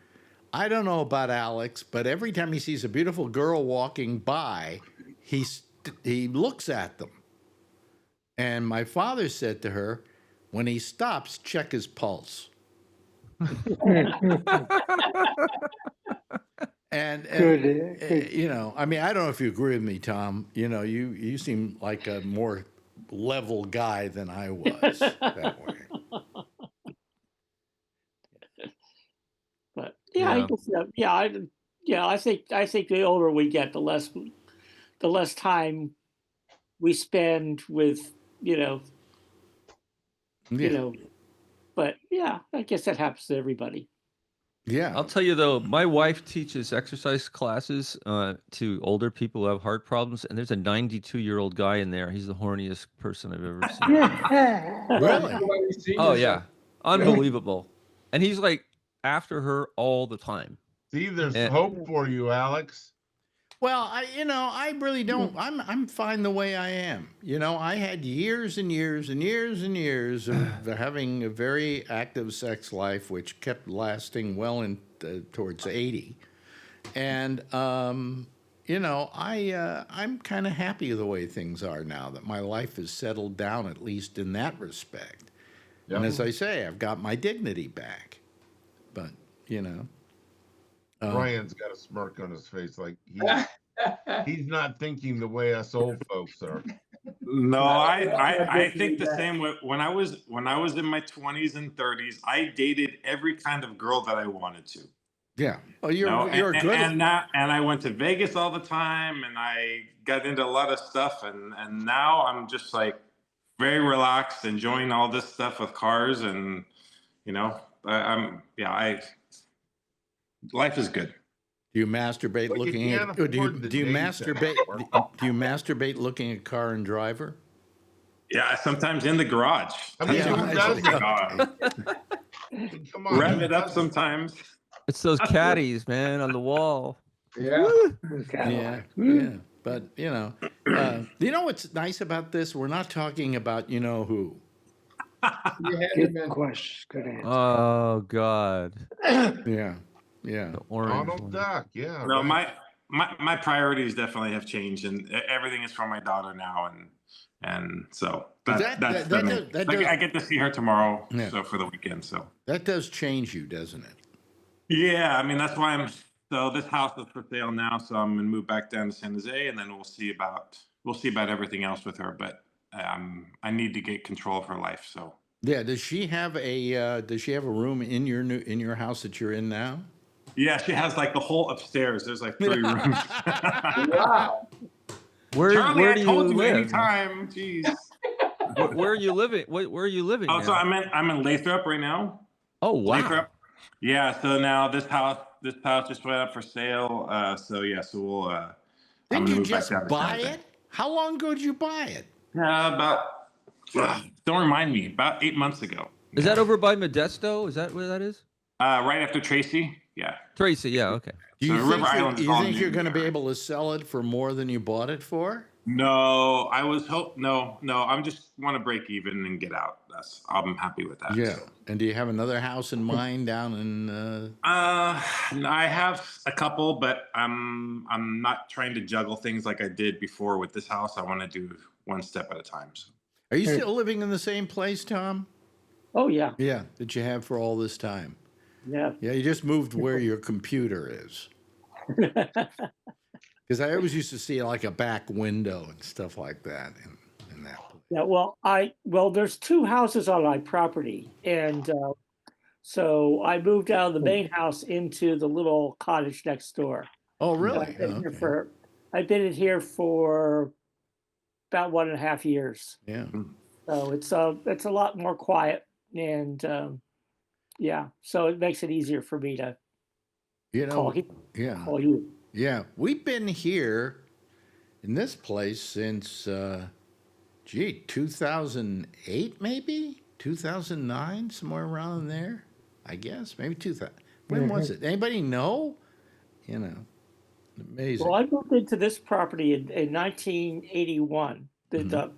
I don't know about Alex, but every time he sees a beautiful girl walking by, he looks at them. And my father said to her, when he stops, check his pulse. And I mean, I don't know if you agree with me, Tom. You seem like a more level guy than I was that way. But I think the older we get, the less time we spend with but yeah, I guess that happens to everybody. Yeah. I'll tell you though, my wife teaches exercise classes to older people who have heart problems, and there's a 92-year-old guy in there. He's the horniest person I've ever seen. Really? Oh yeah, unbelievable. And he's like after her all the time. See, there's hope for you, Alex. Well, I really don't. I'm fine the way I am. I had years and years and years and years of having a very active sex life, which kept lasting well towards 80. And I'm kind of happy the way things are now. That my life has settled down, at least in that respect. Yep. And as I say, I've got my dignity back. But Brian's got a smirk on his face, like he's not thinking the way us old folks are. No, I think the same way. When I was in my 20s and 30s, I dated every kind of girl that I wanted to. Yeah. Oh, you're good. And I went to Vegas all the time, and I got into a lot of stuff, and now I'm just like very relaxed, enjoying all this stuff with cars, and life is good. Do you masturbate looking at? Do you masturbate looking at car and driver? Yeah, sometimes in the garage. I mean, come on, rev it up sometimes. It's those caddies, man, on the wall. Yeah. Yeah. But what's nice about this? We're not talking about who. Good question. Good answer. Oh God. Yeah. Yeah. The orange Donald one. Duck. Yeah. No, right. my priorities definitely have changed, and everything is for my daughter now, and so I get to see her tomorrow, so for the weekend. So that does change you, doesn't it? Yeah, I mean that's why so this house is for sale now, so I'm gonna move back down to San Jose, and then we'll see about everything else with her, but I need to get control of her life. So yeah, does she have a room in your house that you're in now? Yeah, she has like the whole upstairs. There's like 3 rooms. Wow. Where Charlie, where I do you told you live? anytime. Jeez. Where are you living? Where are you living Oh, now? so I'm in Lathrop right now. Oh wow. Lathrop. Yeah. So now this house just went up for sale. So yeah. So we'll. I'm Didn't gonna you move back just down to buy Canada. it? How long ago did you buy it? About. Don't remind me. About 8 months ago. Is that over by Modesto? Is that where that is? Right after Tracy. Yeah. Tracy, yeah, okay. Do So you River think Island is you all think you're new going to be there. able to sell it for more than you bought it for? No, I was no. I'm just want to break even and get out. I'm happy with that. Yeah. So. And do you have another house in mind down in? I have a couple, but I'm not trying to juggle things like I did before with this house. I want to do one step at a time. So. Are you still living in the same place, Tom? Oh, yeah. Yeah, that you have for all this time. Yeah. Yeah, you just moved where your computer is. Because I always used to see like a back window and stuff like that in that place. Yeah, well, there's 2 houses on my property, and so I moved out of the main house into the little cottage next door. Oh, And really? I've been here Okay. I've been in here for about 1.5 years. Yeah. So it's a lot more quiet, and yeah, so it makes it easier for me to You know, yeah. call you. Yeah. We've been here in this place since, 2008, maybe? 2009, somewhere around there, I guess. Maybe 2000. When was it? Anybody know? You know, amazing. Well, I moved into this property in 1981. The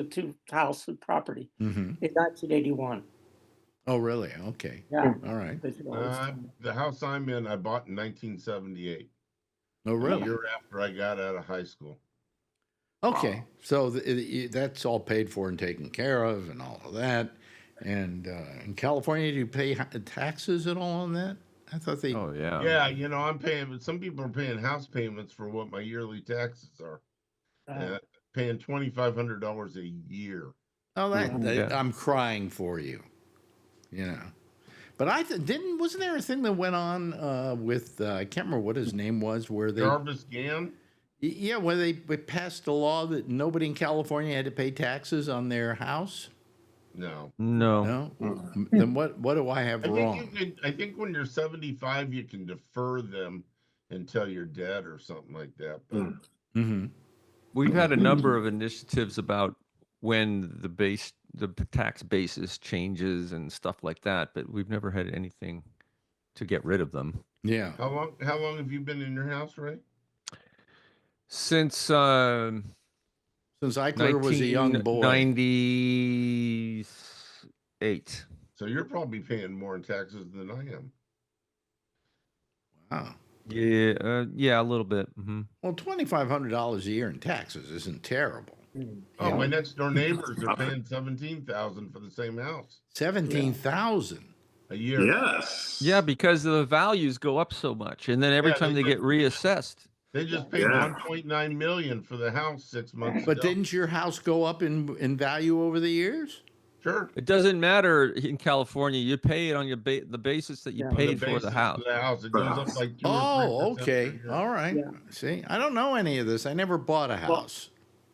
2 house and property Mm-hmm. in 1981. Oh, really? Okay. Yeah. All right. The house I'm in, I bought in 1978. Oh, A really? year after I got out of high school. Okay. So that's all paid for and taken care of and all of that. And in California, do you pay taxes at all on that? I thought they. Oh yeah. Yeah, I'm paying, but some people are paying house payments for what my yearly taxes are. Paying $2,500 a year. Oh, Yeah. I'm crying for you. You know. But wasn't there a thing that went on with I can't remember what his name was, where they Jarvis Gann? Yeah, where they passed a law that nobody in California had to pay taxes on their house. No. No. Then what do I have wrong? I think when you're 75, you can defer them until you're dead or something like that. But Mm-hmm. We've had a number of initiatives about when the tax basis changes and stuff like that, but we've never had anything to get rid of them. Yeah. how long have you been in your house, Ray? Since Eichler was a young boy. 1998. So you're probably paying more in taxes than I am. Wow. Yeah, a little bit. Mm-hmm. Well, $2,500 a year in taxes isn't terrible. Oh, my next door neighbors are paying $17,000 for the same house 17,000 a year. Yes. Yeah, because the values go up so much, and then every Yeah, time they they get reassessed. They just paid Yeah. $1.9 million for the house 6 months But ago. didn't your house go up in value over the years? Sure. It doesn't matter in California. You pay it on your the basis that you Yeah. paid for basis the of house. The house. It goes up like 2 or 3%. Oh, okay. per year. All right. Yeah. See, I don't know any of this. I never bought a house.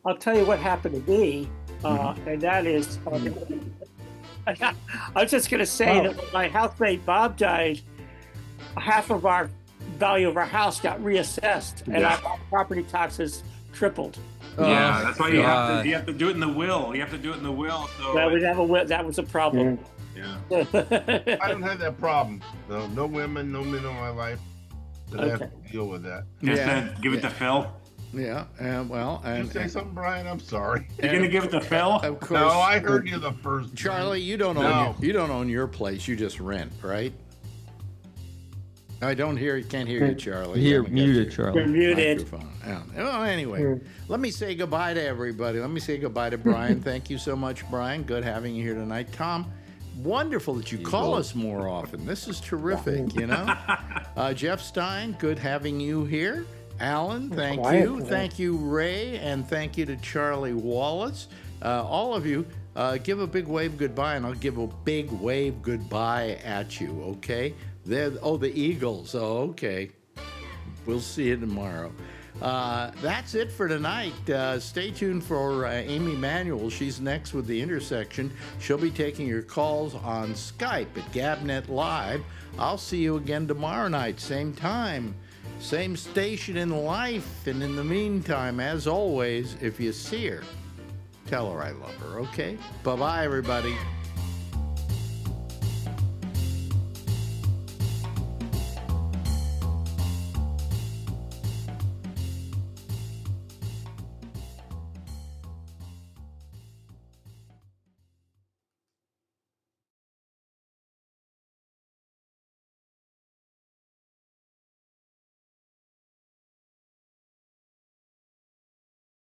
I'll tell you what happened to me, and that is, I was just going to say that when my housemate Bob died, half of our value of our house got reassessed, and Yeah. our property taxes tripled. Yeah, that's why you God. have to do it in the will. You have to do it in the will. So Well, we never went. That was a problem. yeah. I don't have that problem. No women, no men in my life that have Okay. to deal with that. Just Yeah. give it to Phil. Yeah. Well, Did you say something, Brian? I'm sorry. You're gonna give it to Phil? of course. No, I heard you the first. Charlie, you don't own No. you don't own your place. You just rent, right? I don't hear. Can't hear you, Charlie. You're You haven't got muted, your Charlie. You're muted. microphone. Yeah. Well, anyway, let me say goodbye to everybody. Let me say goodbye to Brian. Thank you so much, Brian. Good having you here tonight. Tom, wonderful that you call us more often. This is terrific, you know. Jeff Stein, good having you here. Alan, thank quiet you. today. Thank you, Ray, and thank you to Charlie Wallace. All of you, give a big wave goodbye, and I'll give a big wave goodbye at you, okay? The Eagles. Oh, okay. We'll see you tomorrow. That's it for tonight. Stay tuned for Amy Manuel. She's next with The Intersection. She'll be taking your calls on Skype at Gabnet Live. I'll see you again tomorrow night, same time, same station in life. And in the meantime, as always, if you see her, tell her I love her, okay? Bye-bye, everybody.